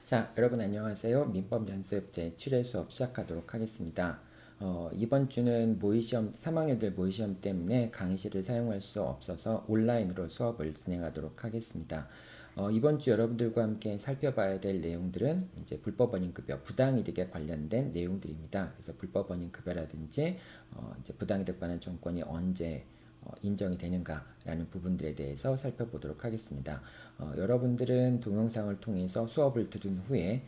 자, 여러분 안녕하세요. 민법 연습 제7회 수업 시작하도록 하겠습니다. 이번 주는 모의시험, 3학년들 모의시험 때문에 강의실을 사용할 수 없어서 온라인으로 수업을 진행하도록 하겠습니다. 이번 주 여러분들과 함께 살펴봐야 될 내용들은 이제 불법원인급여, 부당이득에 관련된 내용들입니다. 그래서 불법원인급여라든지 이제 부당이득 반환 청구권이 언제 인정이 되는가라는 부분들에 대해서 살펴보도록 하겠습니다. 여러분들은 동영상을 통해서 수업을 들은 후에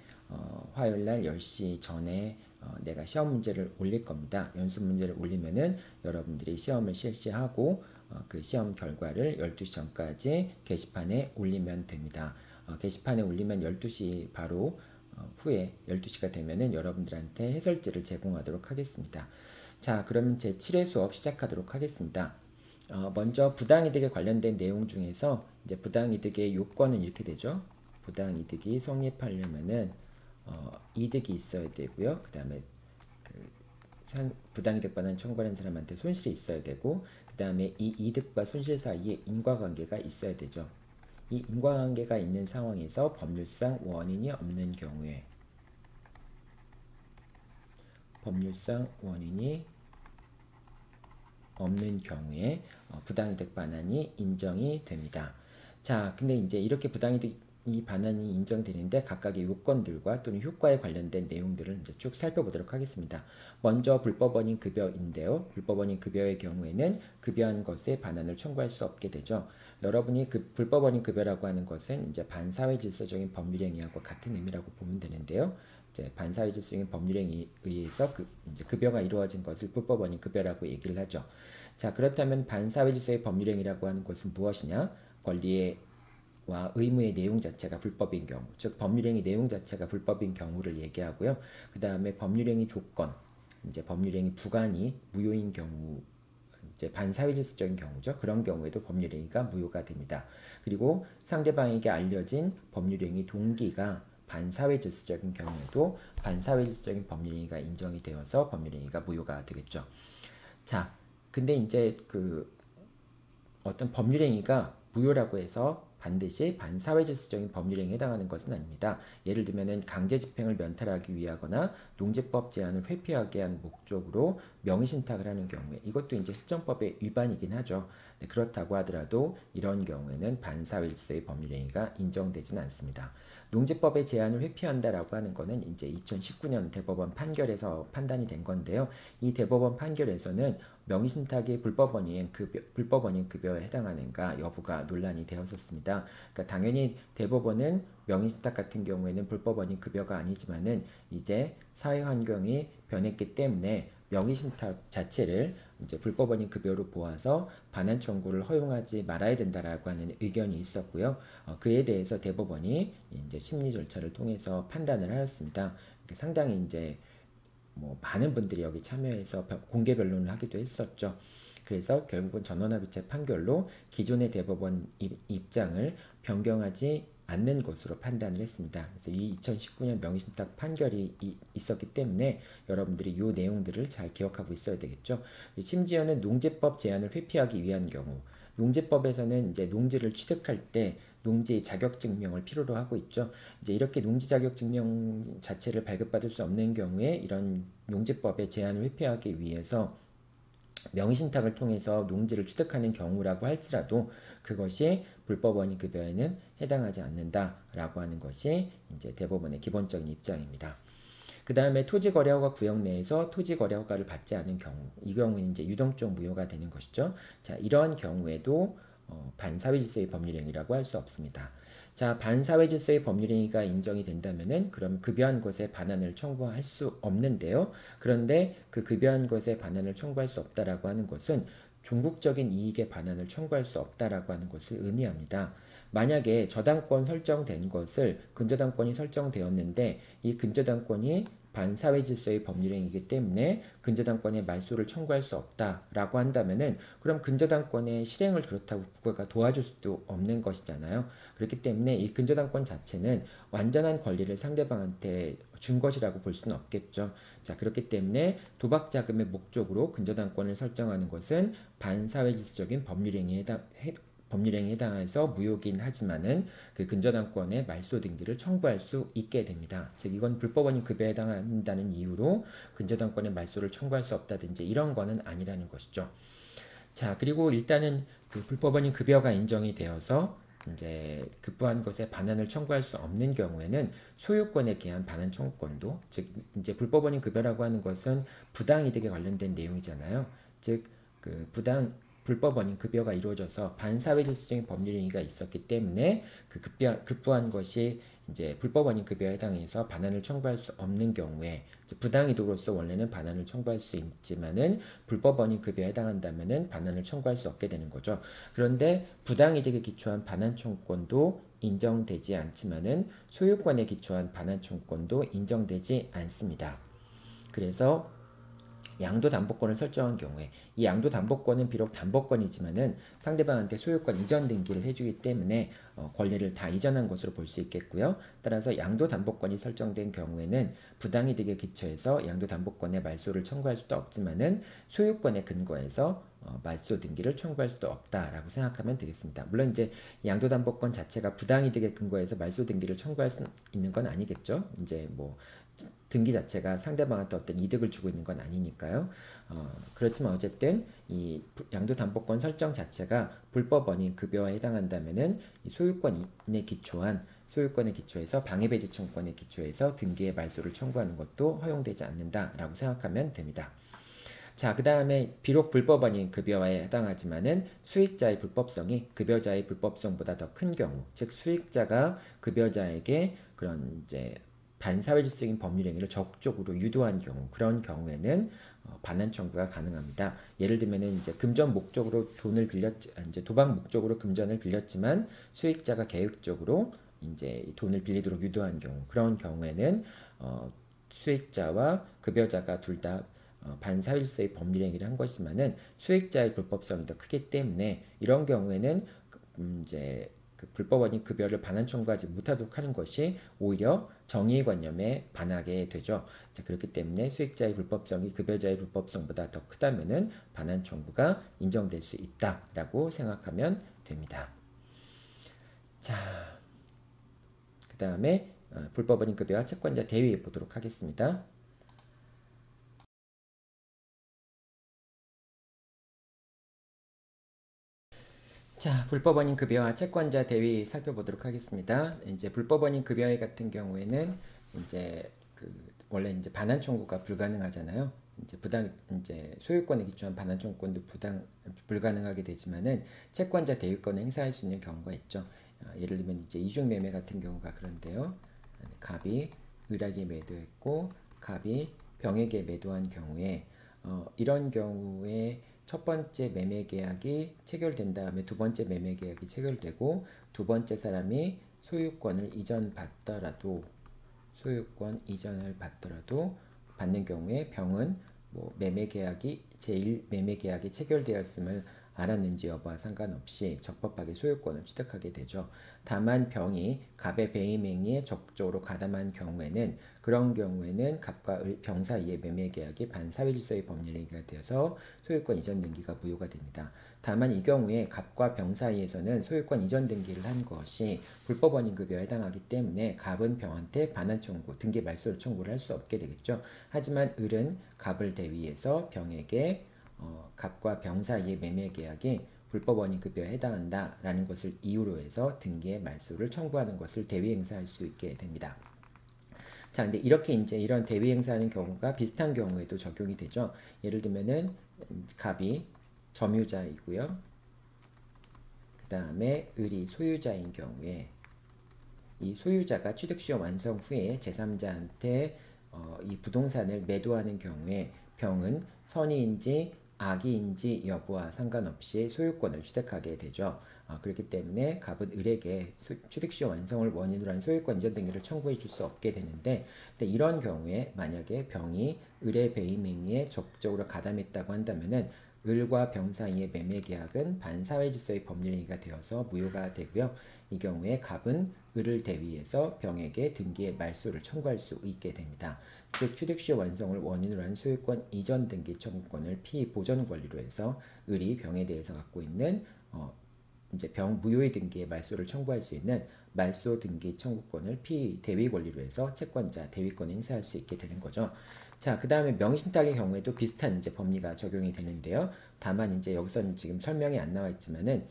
화요일날 10시 전에 내가 시험 문제를 올릴 겁니다. 연습 문제를 올리면은 여러분들이 시험을 실시하고 그 시험 결과를 12시 전까지 게시판에 올리면 됩니다. 게시판에 올리면 12시 바로 후에 12시가 되면은 여러분들한테 해설지를 제공하도록 하겠습니다. 자, 그러면 제 7회 수업 시작하도록 하겠습니다. 먼저 부당이득에 관련된 내용 중에서 이제 부당이득의 요건은 이렇게 되죠. 부당이득이 성립하려면은 이득이 있어야 되고요. 그 다음에 부당이득 반환 청구하는 사람한테 손실이 있어야 되고, 그 다음에 이 이득과 손실 사이에 인과관계가 있어야 되죠. 이 인과관계가 있는 상황에서 법률상 원인이 없는 경우에 부당이득 반환이 인정이 됩니다. 자, 근데 이제 이렇게 부당이득 반환이 인정되는데 각각의 요건들과 또는 효과에 관련된 내용들을 이제 쭉 살펴보도록 하겠습니다. 먼저 불법원인 급여인데요. 불법원인 급여의 경우에는 급여한 것에 반환을 청구할 수 없게 되죠. 여러분이 그 불법원인 급여라고 하는 것은 이제 반사회 질서적인 법률행위하고 같은 의미라고 보면 되는데요. 이제 반사회 질서적인 법률행위에 의해서 이제 급여가 이루어진 것을 불법원인 급여라고 얘기를 하죠. 자, 그렇다면 반사회 질서의 법률행위라고 하는 것은 무엇이냐? 권리와 의무의 내용 자체가 불법인 경우, 즉 법률행위 내용 자체가 불법인 경우를 얘기하고요. 그 다음에 법률행위 조건, 이제 법률행위 부관이 무효인 경우, 이제 반사회질서적인 경우죠. 그런 경우에도 법률행위가 무효가 됩니다. 그리고 상대방에게 알려진 법률행위 동기가 반사회질서적인 경우에도 반사회질서적인 법률행위가 인정이 되어서 법률행위가 무효가 되겠죠. 자, 근데 이제 어떤 법률행위가 무효라고 해서 반드시 반사회질서적인 법률행위에 해당하는 것은 아닙니다. 예를 들면은 강제집행을 면탈하기 위하거나 농지법 제한을 회피하기 위한 목적으로 명의신탁을 하는 경우에 이것도 이제 실정법의 위반이긴 하죠. 네, 그렇다고 하더라도 이런 경우에는 반사회질서의 법률행위가 인정되지는 않습니다. 농지법의 제한을 회피한다라고 하는 것은 이제 2019년 대법원 판결에서 판단이 된 건데요. 이 대법원 판결에서는 명의신탁이 불법원인 급여에 해당하는가 여부가 논란이 되었었습니다. 그러니까 당연히 대법원은 명의신탁 같은 경우에는 불법원인 급여가 아니지만은 이제 사회 환경이 변했기 때문에 명의신탁 자체를 이제 불법원인 급여로 보아서 반환 청구를 허용하지 말아야 된다라고 하는 의견이 있었고요. 그에 대해서 대법원이 이제 심리 절차를 통해서 판단을 하였습니다. 상당히 이제 많은 분들이 여기 참여해서 공개 변론을 하기도 했었죠. 그래서 결국은 전원합의체 판결로 기존의 대법원 입장을 변경하지 않는 것으로 판단을 했습니다. 그래서 이 2019년 명의신탁 판결이 있었기 때문에 여러분들이 이 내용들을 잘 기억하고 있어야 되겠죠. 심지어는 농지법 제한을 회피하기 위한 경우, 농지법에서는 이제 농지를 취득할 때 농지 자격 증명을 필요로 하고 있죠. 이제 이렇게 농지 자격 증명 자체를 발급받을 수 없는 경우에 이런 농지법의 제한을 회피하기 위해서 명의신탁을 통해서 농지를 취득하는 경우라고 할지라도 그것이 불법원인 급여에는 해당하지 않는다라고 하는 것이 이제 대법원의 기본적인 입장입니다. 그 다음에 토지거래허가 구역 내에서 토지거래허가를 받지 않은 경우, 이 경우는 이제 유동적 무효가 되는 것이죠. 자, 이러한 경우에도 반사회질서의 법률행위라고 할 수 없습니다. 자, 반사회질서의 법률행위가 인정이 된다면은 그럼 급여한 것에 반환을 청구할 수 없는데요. 그런데 그 급여한 것에 반환을 청구할 수 없다라고 하는 것은 종국적인 이익의 반환을 청구할 수 없다라고 하는 것을 의미합니다. 만약에 저당권 설정된 것을 근저당권이 설정되었는데 이 근저당권이 반사회질서의 법률행위이기 때문에 근저당권의 말소를 청구할 수 없다라고 한다면은 그럼 근저당권의 실행을 그렇다고 국가가 도와줄 수도 없는 것이잖아요. 그렇기 때문에 이 근저당권 자체는 완전한 권리를 상대방한테 준 것이라고 볼 수는 없겠죠. 자, 그렇기 때문에 도박자금의 목적으로 근저당권을 설정하는 것은 반사회질서적인 법률행위에 법률행위에 해당해서 무효긴 하지만은 그 근저당권의 말소 등기를 청구할 수 있게 됩니다. 즉 이건 불법원인 급여에 해당한다는 이유로 근저당권의 말소를 청구할 수 없다든지 이런 거는 아니라는 것이죠. 자, 그리고 일단은 그 불법원인 급여가 인정이 되어서 이제 급부한 것에 반환을 청구할 수 없는 경우에는 소유권에 기한 반환 청구권도, 즉 이제 불법원인 급여라고 하는 것은 부당이득에 관련된 내용이잖아요. 즉 그 불법원인 급여가 이루어져서 반사회질서적인 법률행위가 있었기 때문에 그 급부한 것이 이제 불법원인 급여에 해당해서 반환을 청구할 수 없는 경우에 부당이득으로서 원래는 반환을 청구할 수 있지만은 불법원인 급여에 해당한다면은 반환을 청구할 수 없게 되는 거죠. 그런데 부당이득에 기초한 반환 청구권도 인정되지 않지만은 소유권에 기초한 반환 청구권도 인정되지 않습니다. 그래서 양도담보권을 설정한 경우에 이 양도담보권은 비록 담보권이지만은 상대방한테 소유권 이전 등기를 해주기 때문에 권리를 다 이전한 것으로 볼 수 있겠고요. 따라서 양도담보권이 설정된 경우에는 부당이득에 기초해서 양도담보권의 말소를 청구할 수도 없지만은 소유권에 근거해서 말소 등기를 청구할 수도 없다라고 생각하면 되겠습니다. 물론 이제 양도담보권 자체가 부당이득에 근거해서 말소 등기를 청구할 수 있는 건 아니겠죠. 이제 뭐 등기 자체가 상대방한테 어떤 이득을 주고 있는 건 아니니까요. 그렇지만 어쨌든 이 양도담보권 설정 자체가 불법원인 급여에 해당한다면은 이 소유권에 기초해서 방해배제 청구권에 기초해서 등기의 말소를 청구하는 것도 허용되지 않는다라고 생각하면 됩니다. 자, 그 다음에 비록 불법원인 급여에 해당하지만은 수익자의 불법성이 급여자의 불법성보다 더 큰 경우, 즉 수익자가 급여자에게 그런 이제 반사회적인 법률행위를 적극적으로 유도한 경우, 그런 경우에는 반환 청구가 가능합니다. 예를 들면은 이제 금전 목적으로 돈을 이제 도박 목적으로 금전을 빌렸지만 수익자가 계획적으로 이제 돈을 빌리도록 유도한 경우, 그런 경우에는 수익자와 급여자가 둘 다 반사회적의 법률행위를 한 것이지만은 수익자의 불법성이 더 크기 때문에 이런 경우에는 이제 그 불법원인 급여를 반환 청구하지 못하도록 하는 것이 오히려 정의관념에 반하게 되죠. 그렇기 때문에 수익자의 불법성이 급여자의 불법성보다 더 크다면은 반환 청구가 인정될 수 있다라고 생각하면 됩니다. 자, 그 다음에 불법원인 급여와 채권자 대위 보도록 하겠습니다. 자, 불법원인 급여와 채권자 대위 살펴보도록 하겠습니다. 이제 불법원인 급여회 같은 경우에는 이제 그 원래 이제 반환 청구가 불가능하잖아요. 이제 소유권에 기초한 반환 청구권도 불가능하게 되지만은 채권자 대위권을 행사할 수 있는 경우가 있죠. 예를 들면 이제 이중 매매 같은 경우가 그런데요. 갑이 을에게 매도했고 갑이 병에게 매도한 경우에 이런 경우에 첫 번째 매매 계약이 체결된 다음에 두 번째 매매 계약이 체결되고 두 번째 사람이 소유권 이전을 받더라도 받는 경우에 병은 뭐 매매 계약이 제1 매매 계약이 체결되었음을 알았는지 여부와 상관없이 적법하게 소유권을 취득하게 되죠. 다만 병이 갑의 배임 행위에 적극적으로 가담한 경우에는 그런 경우에는 갑과 병 사이의 매매 계약이 반사회질서의 법률행위가 되어서 소유권 이전 등기가 무효가 됩니다. 다만 이 경우에 갑과 병 사이에서는 소유권 이전 등기를 한 것이 불법원인 급여에 해당하기 때문에 갑은 병한테 반환 청구, 등기 말소 청구를 할 수 없게 되겠죠. 하지만 을은 갑을 대위해서 병에게 갑과 병 사이의 매매 계약이 불법원인 급여에 해당한다라는 것을 이유로 해서 등기의 말소를 청구하는 것을 대위 행사할 수 있게 됩니다. 자, 근데 이렇게 이제 이런 대위 행사하는 경우가 비슷한 경우에도 적용이 되죠. 예를 들면은 갑이 점유자이고요. 그 다음에 을이 소유자인 경우에 이 소유자가 취득시효 완성 후에 제3자한테 이 부동산을 매도하는 경우에 병은 선의인지 악의인지 여부와 상관없이 소유권을 취득하게 되죠. 그렇기 때문에 갑은 을에게 취득시효 완성을 원인으로 한 소유권 이전 등기를 청구해 줄 수 없게 되는데, 근데 이런 경우에 만약에 병이 을의 배임 행위에 적극적으로 가담했다고 한다면은 을과 병 사이의 매매 계약은 반사회질서의 법률행위가 되어서 무효가 되고요. 이 경우에 갑은 을을 대위해서 병에게 등기의 말소를 청구할 수 있게 됩니다. 즉 취득시효 완성을 원인으로 한 소유권 이전 등기 청구권을 피보전 권리로 해서 을이 병에 대해서 갖고 있는 이제 병 무효의 등기에 말소를 청구할 수 있는 말소 등기 청구권을 피대위 권리로 해서 채권자 대위권에 행사할 수 있게 되는 거죠. 자, 그 다음에 명의신탁의 경우에도 비슷한 이제 법리가 적용이 되는데요. 다만 이제 여기서는 지금 설명이 안 나와 있지만은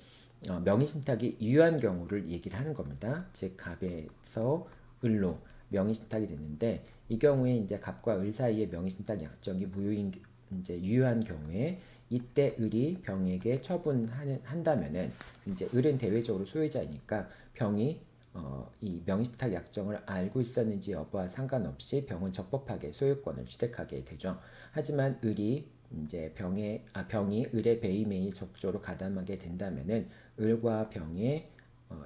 명의신탁이 유효한 경우를 얘기를 하는 겁니다. 즉 갑에서 을로 명의신탁이 됐는데 이 경우에 이제 갑과 을 사이의 명의신탁 약정이 무효인 이제 유효한 경우에 이때 을이 병에게 처분한다면은 이제 을은 대외적으로 소유자이니까 병이 이 명의신탁 약정을 알고 있었는지 여부와 상관없이 병은 적법하게 소유권을 취득하게 되죠. 하지만 을이 이제 병이 을의 배임에 적극적으로 가담하게 된다면은 을과 병의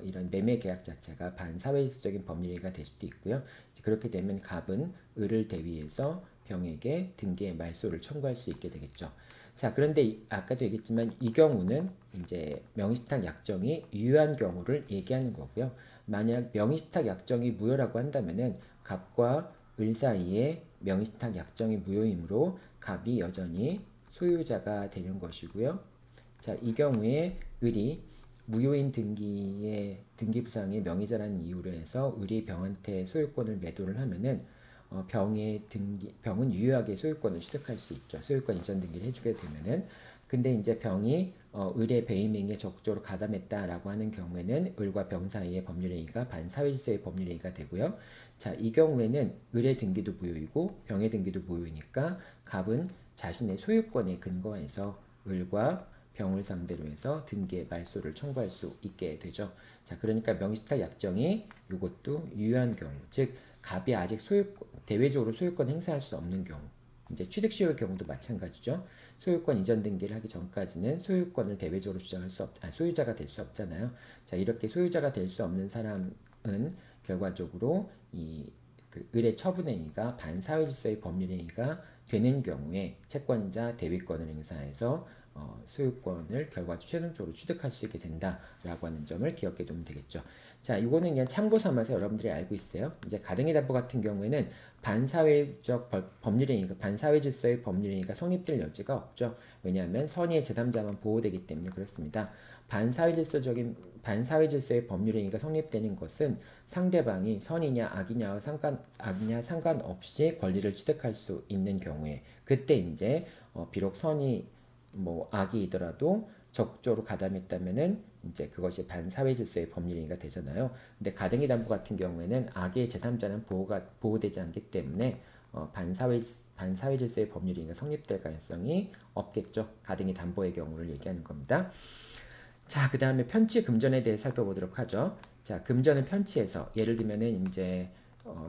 이런 매매 계약 자체가 반사회적인 법률행위가 될 수도 있고요. 그렇게 되면 갑은 을을 대위해서 병에게 등기의 말소를 청구할 수 있게 되겠죠. 자, 그런데 아까도 얘기했지만 이 경우는 이제 명의신탁 약정이 유효한 경우를 얘기하는 거고요. 만약 명의신탁 약정이 무효라고 한다면은 갑과 을 사이에 명의신탁 약정이 무효이므로 갑이 여전히 소유자가 되는 것이고요. 자, 이 경우에 을이 무효인 등기부상의 명의자라는 이유로 해서 을이 병한테 소유권을 매도를 하면은 병은 유효하게 소유권을 취득할 수 있죠. 소유권 이전 등기를 해주게 되면은. 근데 이제 병이 을의 배임행위에 적극적으로 가담했다라고 하는 경우에는 을과 병 사이의 법률행위가 반사회질서의 법률행위가 되고요. 자, 이 경우에는 을의 등기도 무효이고 병의 등기도 무효이니까 갑은 자신의 소유권에 근거해서 을과 병을 상대로 해서 등기의 말소를 청구할 수 있게 되죠. 자, 그러니까 명의신탁 약정이 이것도 유효한 경우, 즉 갑이 아직 대외적으로 소유권 행사할 수 없는 경우, 이제 취득시효의 경우도 마찬가지죠. 소유권 이전 등기를 하기 전까지는 소유권을 대외적으로 주장할 소유자가 될 수 없잖아요. 자, 이렇게 소유자가 될 수 없는 사람은 결과적으로 그 을의 처분행위가 반사회질서의 법률행위가 되는 경우에 채권자 대위권을 행사해서 소유권을 최종적으로 취득할 수 있게 된다라고 하는 점을 기억해 두면 되겠죠. 자, 이거는 그냥 참고 삼아서 여러분들이 알고 있어요. 이제 가등기 담보 같은 경우에는 반사회적 법률행위가 반사회질서의 법률행위가 성립될 여지가 없죠. 왜냐하면 선의의 제3자만 보호되기 때문에 그렇습니다. 반사회질서의 법률행위가 성립되는 것은 상대방이 선이냐 악이냐 상관없이 권리를 취득할 수 있는 경우에 그때 이제 비록 선이 악이더라도 적극적으로 가담했다면은 이제 그것이 반사회질서의 법률행위가 되잖아요. 근데 가등기 담보 같은 경우에는 악의 제3자는 보호되지 않기 때문에 반사회질서의 법률행위가 성립될 가능성이 없겠죠. 가등기 담보의 경우를 얘기하는 겁니다. 자, 그 다음에 편취 금전에 대해 살펴보도록 하죠. 자, 금전은 편취해서 예를 들면은 이제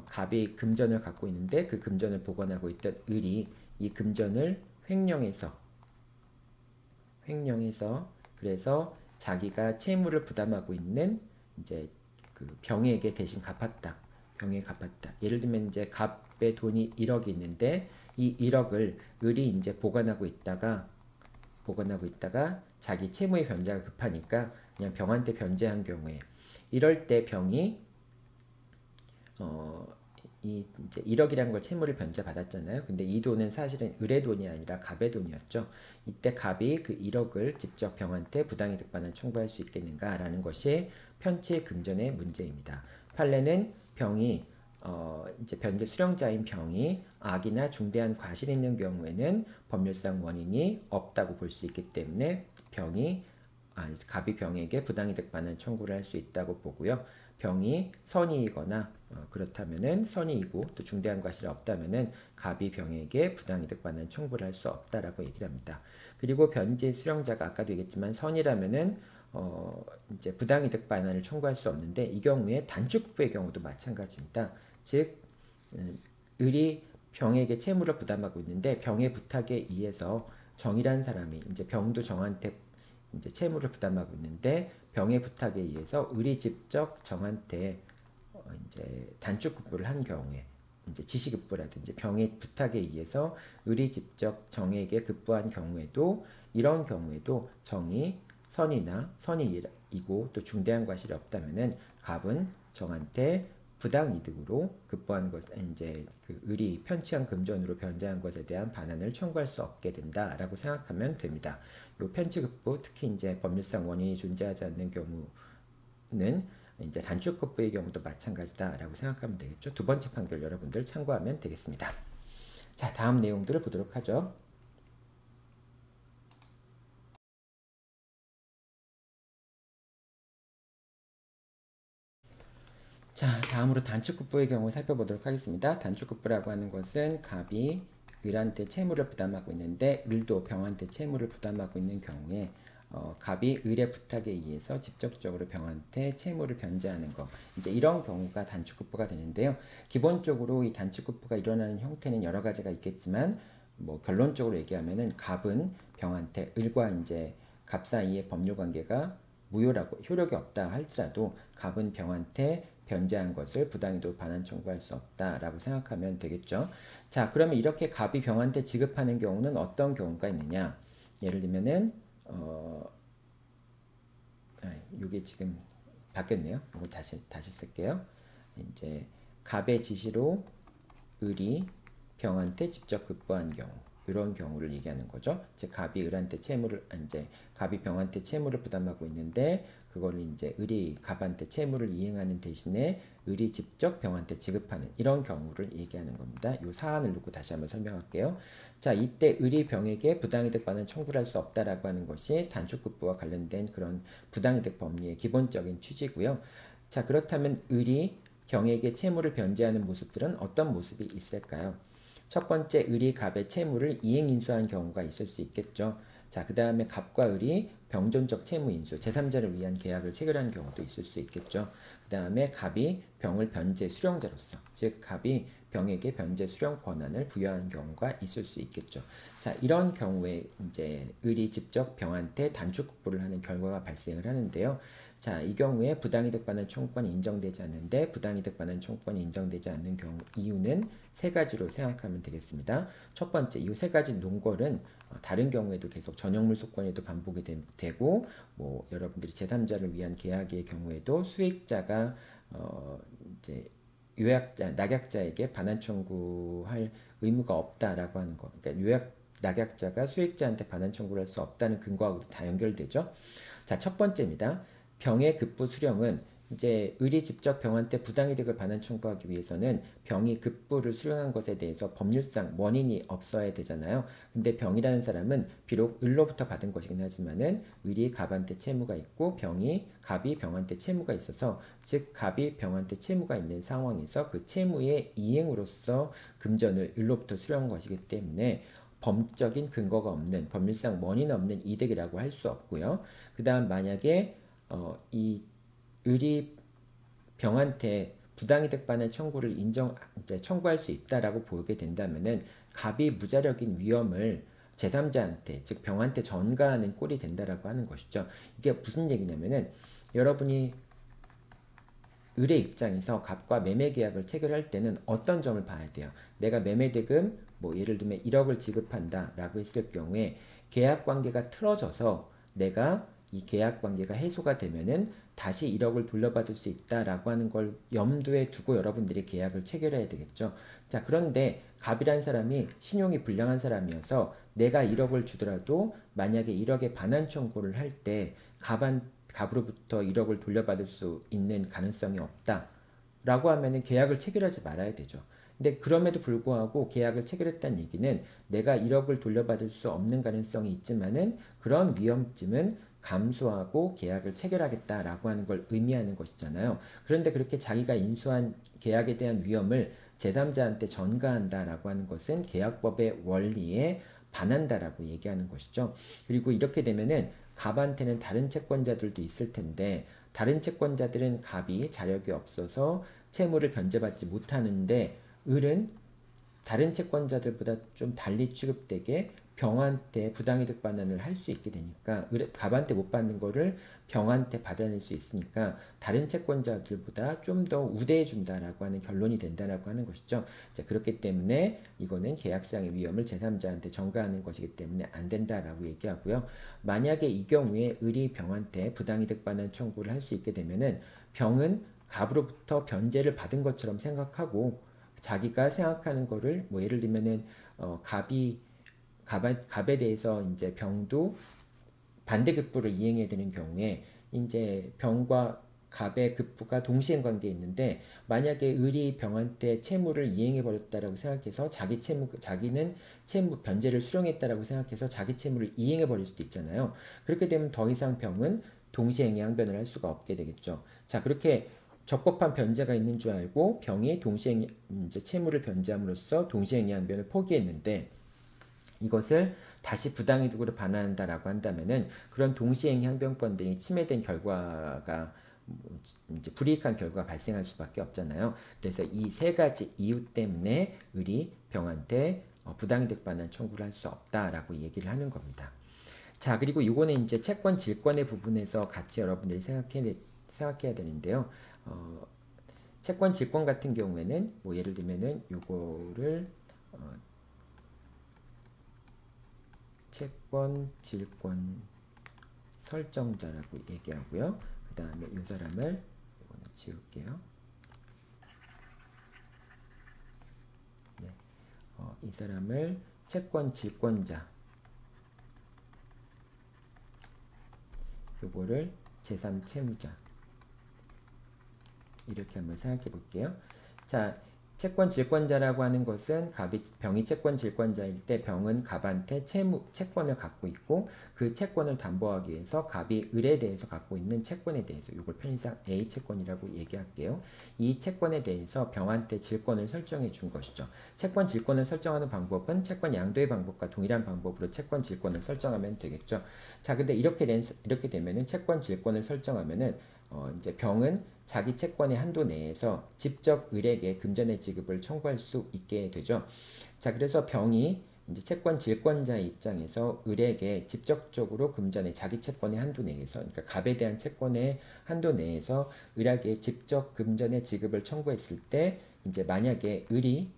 갑이 금전을 갖고 있는데 그 금전을 보관하고 있던 을이 이 금전을 횡령해서 그래서 자기가 채무를 부담하고 있는 이제 그 병에게 대신 갚았다. 병에 갚았다. 예를 들면 이제 갑의 돈이 1억이 있는데 이 1억을 을이 이제 보관하고 있다가 자기 채무의 변제가 급하니까 그냥 병한테 변제한 경우에 이럴 때 병이 이 이제 1억이라는 걸 채무를 변제받았잖아요. 근데 이 돈은 사실은 을의 돈이 아니라 갑의 돈이었죠. 이때 갑이 그 1억을 직접 병한테 부당이득 반환 청구할 수 있겠는가라는 것이 편취 금전의 문제입니다. 판례는 병이 이제 변제 수령자인 병이 악이나 중대한 과실이 있는 경우에는 법률상 원인이 없다고 볼 수 있기 때문에 갑이 병에게 부당이득 반환 청구를 할 수 있다고 보고요. 병이 선의이거나 그렇다면은 선의이고 또 중대한 과실이 없다면은 갑이 병에게 부당이득 반환 청구를 할 수 없다라고 얘기를 합니다. 그리고 변제 수령자가 아까도 얘기했지만 선이라면은 이제 부당이득 반환을 청구할 수 없는데 이 경우에 단축부의 경우도 마찬가지입니다. 즉 을이 병에게 채무를 부담하고 있는데 병의 부탁에 의해서 정이라는 사람이 이제 병도 정한테 이제 채무를 부담하고 있는데 병의 부탁에 의해서 을이 직접 정한테 이제 단축급부를 한 경우에 이제 지시급부라든지 병의 부탁에 의해서 을이 직접 정에게 급부한 경우에도 이런 경우에도 정이 선이이고 또 중대한 과실이 없다면은 갑은 정한테 부당이득으로 급부한 것, 이제 그 을이 편취한 금전으로 변제한 것에 대한 반환을 청구할 수 없게 된다라고 생각하면 됩니다. 요 편취급부, 특히 이제 법률상 원인이 존재하지 않는 경우는 이제 단축급부의 경우도 마찬가지다라고 생각하면 되겠죠. 두 번째 판결 여러분들 참고하면 되겠습니다. 자, 다음 내용들을 보도록 하죠. 자, 다음으로 단축급부의 경우 살펴보도록 하겠습니다. 단축급부라고 하는 것은 갑이 을한테 채무를 부담하고 있는데 을도 병한테 채무를 부담하고 있는 경우에 갑이 을의 부탁에 의해서 직접적으로 병한테 채무를 변제하는 것, 이제 이런 경우가 단축급부가 되는데요. 기본적으로 이 단축급부가 일어나는 형태는 여러 가지가 있겠지만 뭐 결론적으로 얘기하면은 갑은 병한테 을과 이제 갑 사이의 법률 관계가 무효라고 효력이 없다 할지라도 갑은 병한테 변제한 것을 부당이득 반환 청구할 수 없다라고 생각하면 되겠죠. 자, 그러면 이렇게 갑이 병한테 지급하는 경우는 어떤 경우가 있느냐? 예를 들면은 이게 지금 바뀌었네요. 이거 다시 쓸게요. 이제 갑의 지시로 을이 병한테 직접 급부한 경우, 이런 경우를 얘기하는 거죠. 즉 갑이 을한테 채무를 이제 갑이 병한테 채무를 부담하고 있는데 그거를 이제 을이 갑한테 채무를 이행하는 대신에 을이 직접 병한테 지급하는 이런 경우를 얘기하는 겁니다. 이 사안을 놓고 다시 한번 설명할게요. 자, 이때 을이 병에게 부당이득 반환 청구를 할 수 없다라고 하는 것이 단축급부와 관련된 그런 부당이득 법리의 기본적인 취지고요. 자, 그렇다면 을이 병에게 채무를 변제하는 모습들은 어떤 모습이 있을까요? 첫 번째, 을이 갑의 채무를 이행인수한 경우가 있을 수 있겠죠. 자, 그 다음에 갑과 을이 병존적 채무인수, 제3자를 위한 계약을 체결한 경우도 있을 수 있겠죠. 그 다음에 갑이 병을 변제 수령자로서, 즉 갑이 병에게 변제 수령 권한을 부여한 경우가 있을 수 있겠죠. 자, 이런 경우에 이제 을이 직접 병한테 단축급부를 하는 결과가 발생을 하는데요. 자, 이 경우에 부당이득 반환 청구권이 인정되지 않는데 부당이득 반환 청구권이 인정되지 않는 경우 이유는 세 가지로 생각하면 되겠습니다. 첫 번째, 이 세 가지 논거는 다른 경우에도 계속 전형물 소권에도 반복이 되고 뭐 여러분들이 제3자를 위한 계약의 경우에도 수익자가 이제 요약자, 낙약자에게 반환 청구할 의무가 없다라고 하는 거. 그러니까 낙약자가 수익자한테 반환 청구를 할 수 없다는 근거하고도 다 연결되죠. 자, 첫 번째입니다. 병의 급부 수령은 이제 을이 직접 병한테 부당이득을 반환 청구하기 위해서는 병이 급부를 수령한 것에 대해서 법률상 원인이 없어야 되잖아요. 근데 병이라는 사람은 비록 을로부터 받은 것이긴 하지만은 을이 갑한테 채무가 있고 갑이 병한테 채무가 있어서 즉 갑이 병한테 채무가 있는 상황에서 그 채무의 이행으로서 금전을 을로부터 수령한 것이기 때문에 법적인 근거가 없는 법률상 원인 없는 이득이라고 할 수 없고요. 그 다음 만약에 이 을이 병한테 부당이득 반환 청구를 이제 청구할 수 있다라고 보게 된다면은 갑이 무자력인 위험을 제3자한테 즉 병한테 전가하는 꼴이 된다라고 하는 것이죠. 이게 무슨 얘기냐면은 여러분이 을의 입장에서 갑과 매매 계약을 체결할 때는 어떤 점을 봐야 돼요? 내가 매매 대금 뭐 예를 들면 1억을 지급한다라고 했을 경우에 계약 관계가 틀어져서 내가 이 계약 관계가 해소가 되면은 다시 1억을 돌려받을 수 있다라고 하는 걸 염두에 두고 여러분들이 계약을 체결해야 되겠죠. 자, 그런데 갑이란 사람이 신용이 불량한 사람이어서 내가 1억을 주더라도 만약에 1억의 반환 청구를 할 때 갑으로부터 1억을 돌려받을 수 있는 가능성이 없다 라고 하면은 계약을 체결하지 말아야 되죠. 근데 그럼에도 불구하고 계약을 체결했다는 얘기는 내가 1억을 돌려받을 수 없는 가능성이 있지만은 그런 위험쯤은 감수하고 계약을 체결하겠다라고 하는 걸 의미하는 것이잖아요. 그런데 그렇게 자기가 인수한 계약에 대한 위험을 제3자한테 전가한다라고 하는 것은 계약법의 원리에 반한다라고 얘기하는 것이죠. 그리고 이렇게 되면은 갑한테는 다른 채권자들도 있을 텐데 다른 채권자들은 갑이 자력이 없어서 채무를 변제받지 못하는데 을은 다른 채권자들보다 좀 달리 취급되게 병한테 부당이득 반환을 할 수 있게 되니까 갑한테 못 받는 거를 병한테 받아낼 수 있으니까 다른 채권자들보다 좀 더 우대해 준다라고 하는 결론이 된다라고 하는 것이죠. 자, 그렇기 때문에 이거는 계약상의 위험을 제3자한테 전가하는 것이기 때문에 안 된다라고 얘기하고요. 만약에 이 경우에 을이 병한테 부당이득 반환 청구를 할 수 있게 되면은 병은 갑으로부터 변제를 받은 것처럼 생각하고 자기가 생각하는 거를 뭐 예를 들면은 갑에 대해서 이제 병도 반대급부를 이행해야 되는 경우에 이제 병과 갑의 급부가 동시행 관계에 있는데 만약에 을이 병한테 채무를 이행해 버렸다라고 생각해서 자기는 채무 변제를 수령했다라고 생각해서 자기 채무를 이행해 버릴 수도 있잖아요. 그렇게 되면 더 이상 병은 동시행위 항변을 할 수가 없게 되겠죠. 자, 그렇게 적법한 변제가 있는 줄 알고 병이 동시행위 이제 채무를 변제함으로써 동시행위 항변을 포기했는데 이것을 다시 부당이득으로 반환한다라고 한다면은 그런 동시행위 항변권 등이 침해된 결과가 이제 불이익한 결과가 발생할 수밖에 없잖아요. 그래서 이 세 가지 이유 때문에 을이 병한테 부당이득 반환 청구를 할 수 없다라고 얘기를 하는 겁니다. 자, 그리고 이거는 이제 채권 질권의 부분에서 같이 여러분들이 생각해야 되는데요. 채권 질권 같은 경우에는 뭐 예를 들면은 요거를 채권 질권 설정자라고 얘기하고요. 그 다음에 이 사람을 이거는 지울게요. 네, 이 사람을 채권 질권자, 요거를 제3채무자 이렇게 한번 생각해 볼게요. 자, 채권 질권자라고 하는 것은 병이 채권 질권자일 때 병은 갑한테 채권을 갖고 있고 그 채권을 담보하기 위해서 갑이 을에 대해서 갖고 있는 채권에 대해서 이걸 편의상 A 채권이라고 얘기할게요. 이 채권에 대해서 병한테 질권을 설정해 준 것이죠. 채권 질권을 설정하는 방법은 채권 양도의 방법과 동일한 방법으로 채권 질권을 설정하면 되겠죠. 자, 근데 이렇게 되면은 채권 질권을 설정하면은 이제 병은 자기 채권의 한도 내에서 직접 을에게 금전의 지급을 청구할 수 있게 되죠. 자, 그래서 병이 이제 채권 질권자의 입장에서 을에게 직접적으로 금전의 자기 채권의 한도 내에서, 그러니까 갑에 대한 채권의 한도 내에서 을에게 직접 금전의 지급을 청구했을 때, 이제 만약에 을이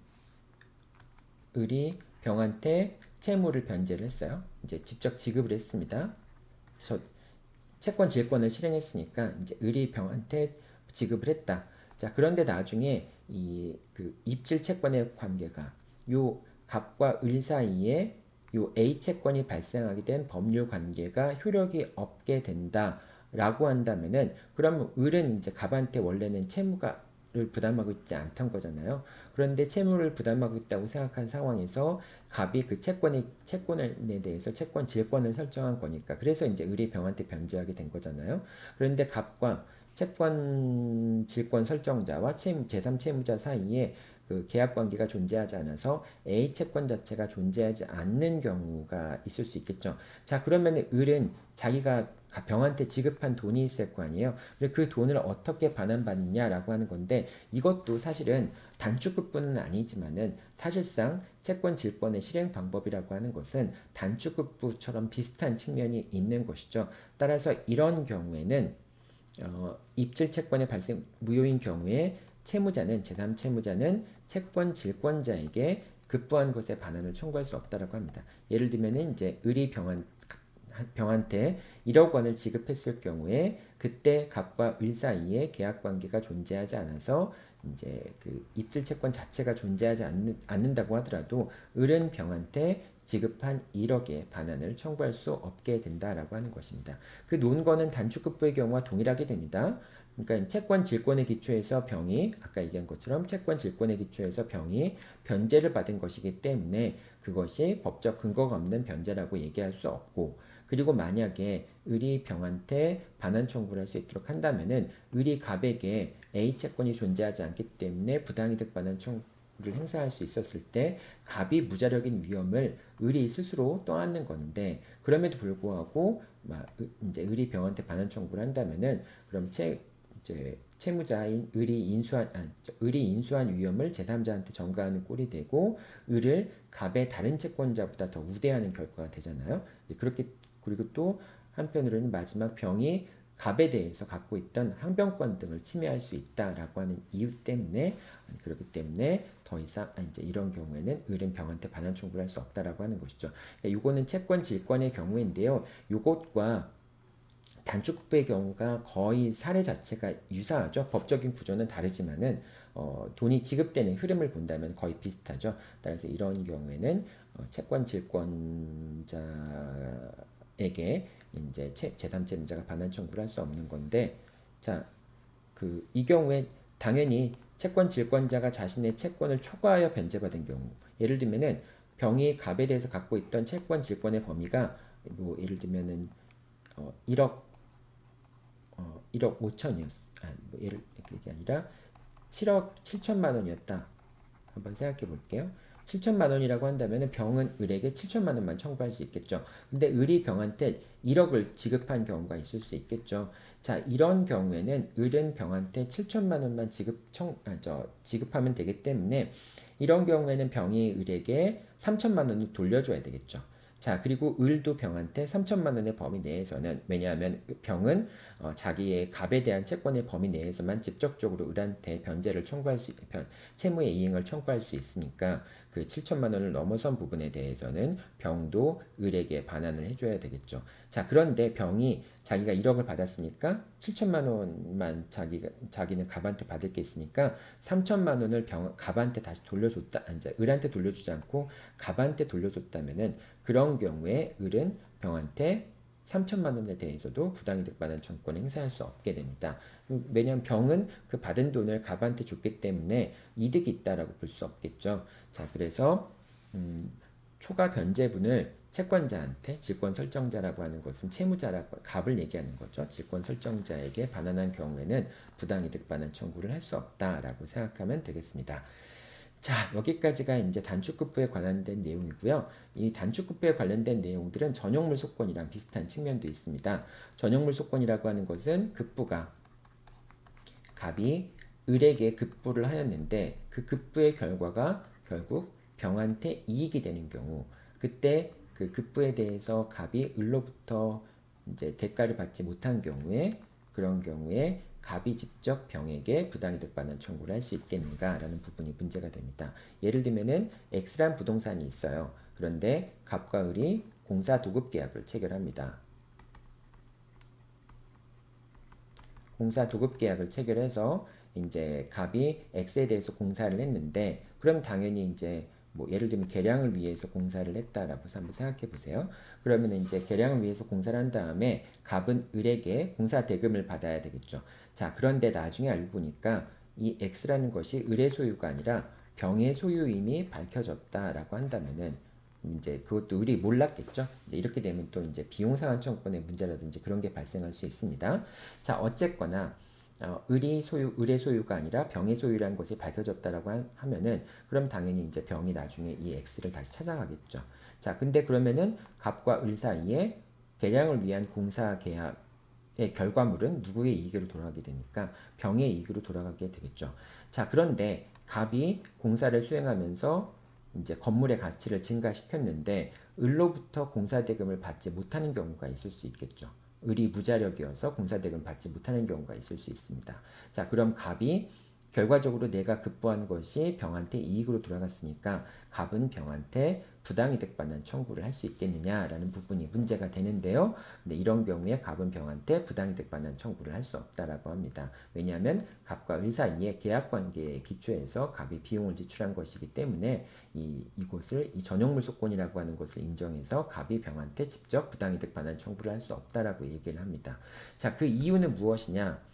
병한테 채무를 변제를 했어요. 이제 직접 지급을 했습니다. 채권 질권을 실행했으니까 이제 을이 병한테 지급을 했다. 자, 그런데 나중에 그 입질 채권의 관계가 요 갑과 을 사이에 요 A 채권이 발생하게 된 법률 관계가 효력이 없게 된다라고 한다면은 그러면 을은 이제 갑한테 원래는 채무를 부담하고 있지 않던 거잖아요. 그런데 채무를 부담하고 있다고 생각한 상황에서 갑이 그 채권에 대해서 채권 질권을 설정한 거니까 그래서 이제 을이 병한테 변제하게 된 거잖아요. 그런데 갑과 채권 질권 설정자와 제3채무자 사이에 그 계약 관계가 존재하지 않아서 A 채권 자체가 존재하지 않는 경우가 있을 수 있겠죠. 자, 그러면 을은 자기가 병한테 지급한 돈이 있을 거 아니에요. 그 돈을 어떻게 반환받느냐라고 하는 건데 이것도 사실은 단축급부는 아니지만은 사실상 채권 질권의 실행 방법이라고 하는 것은 단축급부처럼 비슷한 측면이 있는 것이죠. 따라서 이런 경우에는 입질 채권의 발생 무효인 경우에 채무자는 제3채무자는 채권 질권자에게 급부한 것에 반환을 청구할 수 없다라고 합니다. 예를 들면은 이제 을이 병한테 1억 원을 지급했을 경우에 그때 갑과 을 사이에 계약 관계가 존재하지 않아서 이제 그 입질 채권 자체가 존재하지 않는다고 하더라도 을은 병한테 지급한 1억의 반환을 청구할 수 없게 된다라고 하는 것입니다. 그 논거는 단축급부의 경우와 동일하게 됩니다. 그러니까 채권 질권의 기초에서 병이 아까 얘기한 것처럼 채권 질권의 기초에서 병이 변제를 받은 것이기 때문에 그것이 법적 근거가 없는 변제라고 얘기할 수 없고 그리고 만약에 을이 병한테 반환 청구를 할 수 있도록 한다면은 을이 갑에게 A 채권이 존재하지 않기 때문에 부당이득 반환 청구를 행사할 수 있었을 때 갑이 무자력인 위험을 을이 스스로 떠안는 건데 그럼에도 불구하고 이제 을이 병한테 반환 청구를 한다면은 그럼 이제 채무자인 을이 인수한 위험을 제3자한테 전가하는 꼴이 되고 을을 갑의 다른 채권자보다 더 우대하는 결과가 되잖아요. 그리고 또 한편으로는 마지막 병이 갑에 대해서 갖고 있던 항변권 등을 침해할 수 있다라고 하는 이유 때문에 그렇기 때문에 더 이상 이제 이런 경우에는 을은 병한테 반환 청구를 할 수 없다라고 하는 것이죠. 이거는 채권 질권의 경우인데요. 이것과 단축부의 경우가 거의 사례 자체가 유사하죠. 법적인 구조는 다르지만은 돈이 지급되는 흐름을 본다면 거의 비슷하죠. 따라서 이런 경우에는 채권 질권자에게 이제 제3채무자가 반환 청구를 할 수 없는 건데, 자, 이 경우에 당연히 채권 질권자가 자신의 채권을 초과하여 변제받은 경우, 예를 들면은 병이 갑에 대해서 갖고 있던 채권 질권의 범위가 뭐 예를 들면은 1억 5천이었어. 뭐 예를 그게 아니라 7억 7천만 원이었다. 한번 생각해 볼게요. 7천만 원이라고 한다면 병은 을에게 7천만 원만 청구할 수 있겠죠. 근데 을이 병한테 1억을 지급한 경우가 있을 수 있겠죠. 자, 이런 경우에는 을은 병한테 7천만 원만 지급하면 되기 때문에 이런 경우에는 병이 을에게 3천만 원을 돌려줘야 되겠죠. 자, 그리고 을도 병한테 3천만 원의 범위 내에서는, 왜냐하면 병은 자기의 갑에 대한 채권의 범위 내에서만 직접적으로 을한테 변제를 청구할 수, 채무의 이행을 청구할 수 있으니까 그 7천만 원을 넘어선 부분에 대해서는 병도 을에게 반환을 해줘야 되겠죠. 자, 그런데 병이 자기가 1억을 받았으니까 7천만 원만 자기는 갑한테 받을 게 있으니까 3천만 원을 갑한테 다시 돌려줬다, 이제 을한테 돌려주지 않고 갑한테 돌려줬다면은 그런 경우에 을은 병한테 3천만 원에 대해서도 부당이득 반환 청구권을 행사할 수 없게 됩니다. 왜냐하면 병은 그 받은 돈을 갑한테 줬기 때문에 이득이 있다라고 볼 수 없겠죠. 자, 그래서 초과 변제분을 채권자한테, 질권 설정자라고 하는 것은 채무자라고 갑을 얘기하는 거죠. 질권 설정자에게 반환한 경우에는 부당이득 반환 청구를 할 수 없다라고 생각하면 되겠습니다. 자, 여기까지가 이제 단축급부에 관련된 내용이고요. 이 단축급부에 관련된 내용들은 전용물 소권이랑 비슷한 측면도 있습니다. 전용물 소권이라고 하는 것은 급부가 갑이 을에게 급부를 하였는데 그 급부의 결과가 결국 병한테 이익이 되는 경우, 그때 그 급부에 대해서 갑이 을로부터 이제 대가를 받지 못한 경우에, 그런 경우에 갑이 직접 병에게 부당이득 반환 청구를 할 수 있겠는가라는 부분이 문제가 됩니다. 예를 들면은 X란 부동산이 있어요. 그런데 갑과 을이 공사 도급 계약을 체결합니다. 공사 도급 계약을 체결해서 이제 갑이 X에 대해서 공사를 했는데, 그럼 당연히 이제 뭐 예를 들면 계량을 위해서 공사를 했다라고 한번 생각해 보세요. 그러면 이제 계량을 위해서 공사를 한 다음에 갑은 을에게 공사 대금을 받아야 되겠죠. 자, 그런데 나중에 알고 보니까 이 X라는 것이 을의 소유가 아니라 병의 소유임이 밝혀졌다라고 한다면은 이제 그것도 을이 몰랐겠죠. 이제 이렇게 되면 또 이제 비용상환 청구권의 문제라든지 그런 게 발생할 수 있습니다. 자, 어쨌거나 을의 소유가 아니라 병의 소유라는 것이 밝혀졌다라고 하면은 그럼 당연히 이제 병이 나중에 이 X를 다시 찾아가겠죠. 자, 근데 그러면은 갑과 을 사이에 계량을 위한 공사 계약의 결과물은 누구의 이익으로 돌아가게 됩니까? 병의 이익으로 돌아가게 되겠죠. 자, 그런데 갑이 공사를 수행하면서 이제 건물의 가치를 증가시켰는데 을로부터 공사대금을 받지 못하는 경우가 있을 수 있겠죠. 을이 무자력이어서 공사대금 받지 못하는 경우가 있을 수 있습니다. 자, 그럼 갑이 결과적으로 내가 급부한 것이 병한테 이익으로 돌아갔으니까 갑은 병한테 부당이득 반환 청구를 할 수 있겠느냐라는 부분이 문제가 되는데요. 근데 이런 경우에 갑은 병한테 부당이득 반환 청구를 할 수 없다라고 합니다. 왜냐하면 갑과 을 사이의 계약 관계에 기초해서 갑이 비용을 지출한 것이기 때문에 이곳을 이 전용물 소권이라고 하는 것을 인정해서 갑이 병한테 직접 부당이득 반환 청구를 할 수 없다라고 얘기를 합니다. 자, 그 이유는 무엇이냐?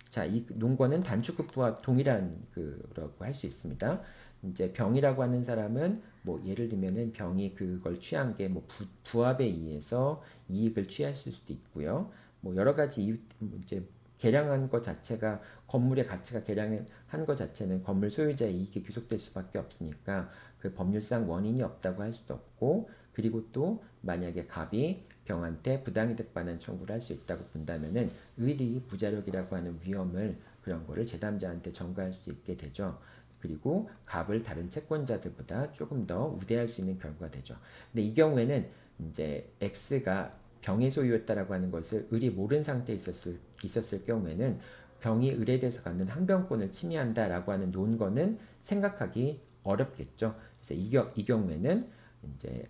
자, 이 논거는 단축급부와 동일한 거라고 할 수 있습니다. 이제 병이라고 하는 사람은 뭐 예를 들면은 병이 그걸 취한 게 뭐 부합에 의해서 이익을 취했을 수도 있고요. 뭐 여러 가지 이유, 이제 계량한 것 자체가 건물의 가치가 계량한 것 자체는 건물 소유자의 이익이 귀속될 수밖에 없으니까 그 법률상 원인이 없다고 할 수도 없고, 그리고 또 만약에 갑이 병한테 부당이득 반환 청구를 할 수 있다고 본다면은 을이 부자력이라고 하는 위험을, 그런 거를 제3자한테 전가할 수 있게 되죠. 그리고 갑을 다른 채권자들보다 조금 더 우대할 수 있는 결과가 되죠. 근데 이 경우에는 이제 X가 병의 소유였다라고 하는 것을 을이 모르는 상태에 있었을 경우에는 병이 을에 대해서 갖는 항변권을 침해한다라고 하는 논거는 생각하기 어렵겠죠. 그래서 이 경우에는 이제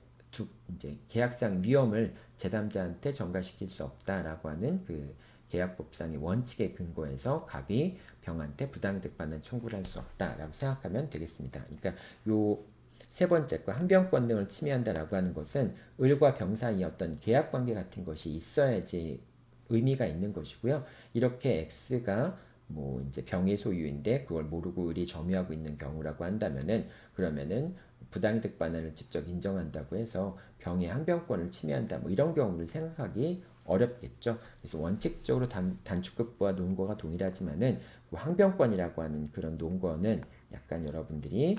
이제 계약상 위험을 제3자한테 전가시킬 수 없다라고 하는 그 계약법상의 원칙에 근거해서 갑이 병한테 부당이득 반환 청구를 할 수 없다라고 생각하면 되겠습니다. 그러니까 요 세 번째 거 항변권 등을 침해한다라고 하는 것은 을과 병 사이의 어떤 계약 관계 같은 것이 있어야지 의미가 있는 것이고요. 이렇게 X가 뭐 이제 병의 소유인데 그걸 모르고 을이 점유하고 있는 경우라고 한다면은 그러면은 부당이득 반환을 직접 인정한다고 해서 병의 항변권을 침해한다 뭐 이런 경우를 생각하기 어렵겠죠. 그래서 원칙적으로 단축급부와 논거가 동일하지만은 그 항변권이라고 하는 그런 논거는 약간 여러분들이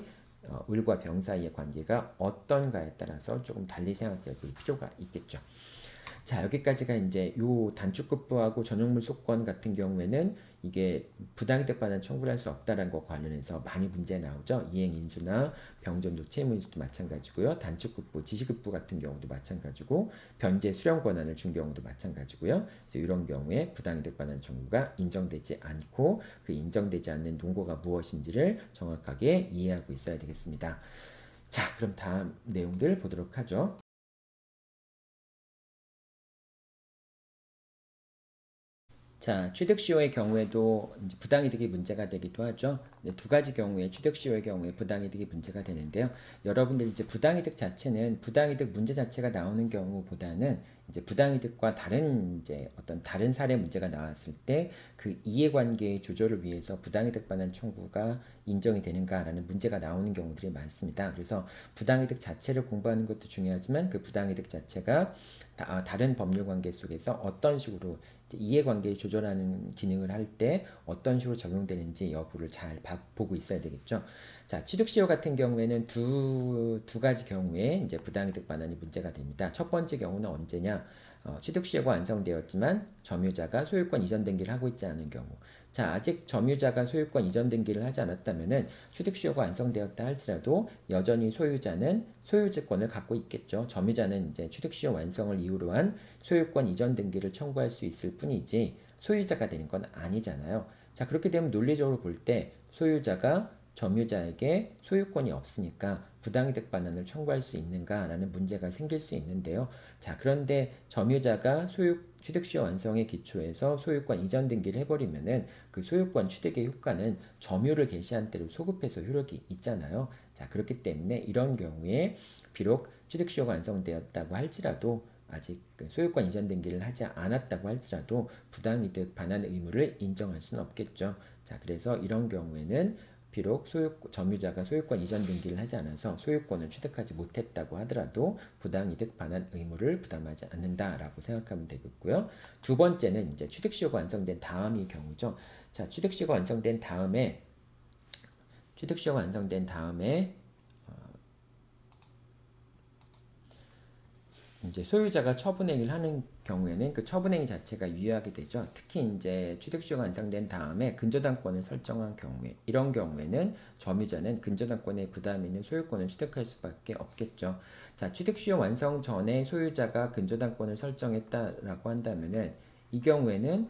을과 병 사이의 관계가 어떤가에 따라서 조금 달리 생각해 볼 필요가 있겠죠. 자, 여기까지가 이제 요 단축급부하고 전용물 소권 같은 경우에는 이게 부당이득 반환 청구를 할 수 없다는 것 관련해서 많이 문제 나오죠. 이행인수나 병전도 채무인수도 마찬가지고요. 단축급부, 지시급부 같은 경우도 마찬가지고 변제 수령 권한을 준 경우도 마찬가지고요. 그래서 이런 경우에 부당이득 반환 청구가 인정되지 않고 그 인정되지 않는 논거가 무엇인지를 정확하게 이해하고 있어야 되겠습니다. 자, 그럼 다음 내용들 보도록 하죠. 자, 취득시효의 경우에도 이제 부당이득이 문제가 되기도 하죠. 두 가지 경우에 취득시효의 경우에 부당이득이 문제가 되는데요. 여러분들 이제 부당이득 자체는 부당이득 문제 자체가 나오는 경우보다는 이제 부당이득과 다른 이제 어떤 다른 사례 문제가 나왔을 때 그 이해관계의 조절을 위해서 부당이득 반환 청구가 인정이 되는가라는 문제가 나오는 경우들이 많습니다. 그래서 부당이득 자체를 공부하는 것도 중요하지만 그 부당이득 자체가 다른 법률 관계 속에서 어떤 식으로 이해관계를 조절하는 기능을 할 때 어떤 식으로 적용되는지 여부를 잘 보고 있어야 되겠죠. 자, 취득시효 같은 경우에는 두 가지 경우에 이제 부당이득 반환이 문제가 됩니다. 첫 번째 경우는 언제냐? 취득시효가 완성되었지만 점유자가 소유권 이전 등기를 하고 있지 않은 경우. 자, 아직 점유자가 소유권 이전 등기를 하지 않았다면은 취득시효가 완성되었다 할지라도 여전히 소유자는 소유지권을 갖고 있겠죠. 점유자는 이제 취득시효 완성을 이유로 한 소유권 이전 등기를 청구할 수 있을 뿐이지 소유자가 되는 건 아니잖아요. 자, 그렇게 되면 논리적으로 볼 때 소유자가 점유자에게 소유권이 없으니까 부당이득 반환을 청구할 수 있는가라는 문제가 생길 수 있는데요. 자, 그런데 점유자가 취득시효 완성의 기초에서 소유권 이전 등기를 해버리면은 그 소유권 취득의 효과는 점유를 개시한 때로 소급해서 효력이 있잖아요. 자, 그렇기 때문에 이런 경우에 비록 취득시효가 완성되었다고 할지라도 아직 소유권 이전 등기를 하지 않았다고 할지라도 부당이득 반환 의무를 인정할 수는 없겠죠. 자, 그래서 이런 경우에는 비록 점유자가 소유권 이전 등기를 하지 않아서 소유권을 취득하지 못했다고 하더라도 부당이득 반환 의무를 부담하지 않는다라고 생각하면 되겠고요. 두 번째는 이제 취득시효가 완성된 다음이 경우죠. 자, 취득시효가 완성된 다음에 이제 소유자가 처분행위를 하는 경우에는 그 처분행위 자체가 유효하게 되죠. 특히 이제 취득시효가 완성된 다음에 근저당권을 설정한 경우에 이런 경우에는 점유자는 근저당권에 부담이 있는 소유권을 취득할 수밖에 없겠죠. 자, 취득시효 완성 전에 소유자가 근저당권을 설정했다라고 한다면은 이 경우에는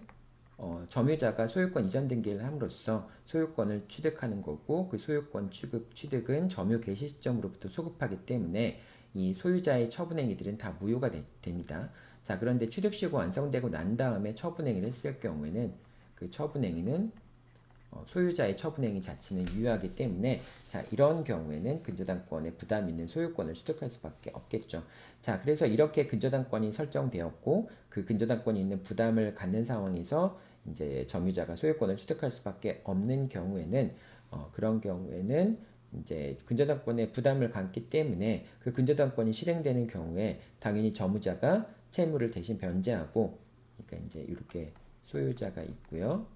점유자가 소유권 이전 등기를 함으로써 소유권을 취득하는 거고 그 소유권 취득은 점유 개시 시점으로부터 소급하기 때문에 이 소유자의 처분행위들은 다 무효가 됩니다. 자, 그런데 취득시효가 완성되고 난 다음에 처분행위를 했을 경우에는 그 처분행위는 소유자의 처분행위 자체는 유효하기 때문에 자, 이런 경우에는 근저당권에 부담 있는 소유권을 취득할 수밖에 없겠죠. 자, 그래서 이렇게 근저당권이 설정되었고 그 근저당권이 있는 부담을 갖는 상황에서 이제 점유자가 소유권을 취득할 수밖에 없는 경우에는 그런 경우에는 이제 근저당권에 부담을 갖기 때문에 그 근저당권이 실행되는 경우에 당연히 점유자가 채무를 대신 변제하고 그러니까 이제 이렇게 소유자가 있고요.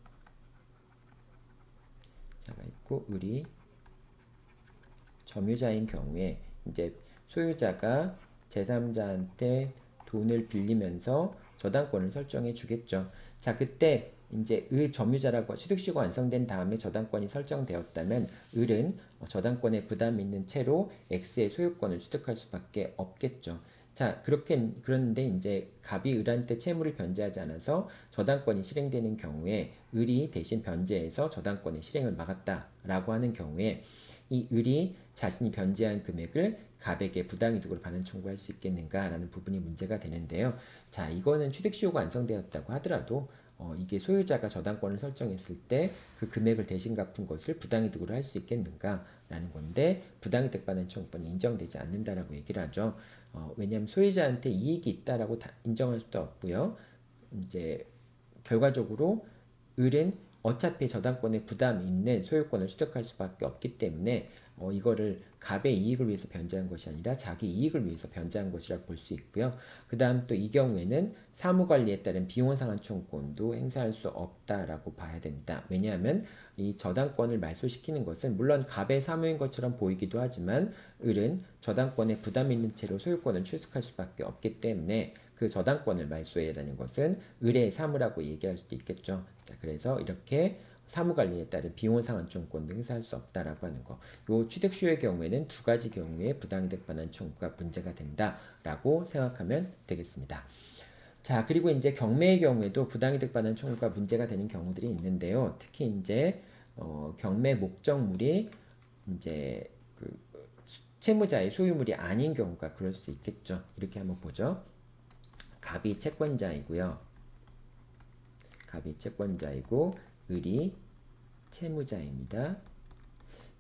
자가 있고 을이 점유자인 경우에 이제 소유자가 제3자한테 돈을 빌리면서 저당권을 설정해 주겠죠. 자, 그때 이제 점유자라고 취득시효가 완성된 다음에 저당권이 설정되었다면 을은 저당권에 부담이 있는 채로 X의 소유권을 취득할 수밖에 없겠죠. 자, 그런데 이제 갑이 을한테 채무를 변제하지 않아서 저당권이 실행되는 경우에 을이 대신 변제해서 저당권의 실행을 막았다라고 하는 경우에 이 을이 자신이 변제한 금액을 갑에게 부당이득으로 반환 청구할 수 있겠는가라는 부분이 문제가 되는데요. 자, 이거는 취득시효가 완성되었다고 하더라도 이게 소유자가 저당권을 설정했을 때 그 금액을 대신 갚은 것을 부당이득으로 할 수 있겠는가라는 건데 부당이득 반환 청구권이 인정되지 않는다라고 얘기를 하죠. 왜냐하면 소유자한테 이익이 있다라고 인정할 수도 없고요. 이제 결과적으로 을은 어차피 저당권에 부담이 있는 소유권을 취득할 수밖에 없기 때문에 이거를 갑의 이익을 위해서 변제한 것이 아니라 자기 이익을 위해서 변제한 것이라고 볼 수 있고요. 그 다음 또 이 경우에는 사무관리에 따른 비용 상환 청구권도 행사할 수 없다라고 봐야 됩니다. 왜냐하면 이 저당권을 말소시키는 것은 물론 갑의 사무인 것처럼 보이기도 하지만 을은 저당권에 부담이 있는 채로 소유권을 취득할 수밖에 없기 때문에 그 저당권을 말소해야 되는 것은 을의 사무라고 얘기할 수도 있겠죠. 자, 그래서 이렇게 사무관리에 따른 비용 상환 청구권도 행사할 수 없다라고 하는 거. 요 취득시효의 경우에는 두 가지 경우에 부당이득 반환 청구가 문제가 된다라고 생각하면 되겠습니다. 자, 그리고 이제 경매의 경우에도 부당이득 반환 청구가 문제가 되는 경우들이 있는데요. 특히 이제 경매 목적물이 이제 그 채무자의 소유물이 아닌 경우가 그럴 수 있겠죠. 이렇게 한번 보죠. 갑이 채권자이고요. 갑이 채권자이고 을이 채무자입니다.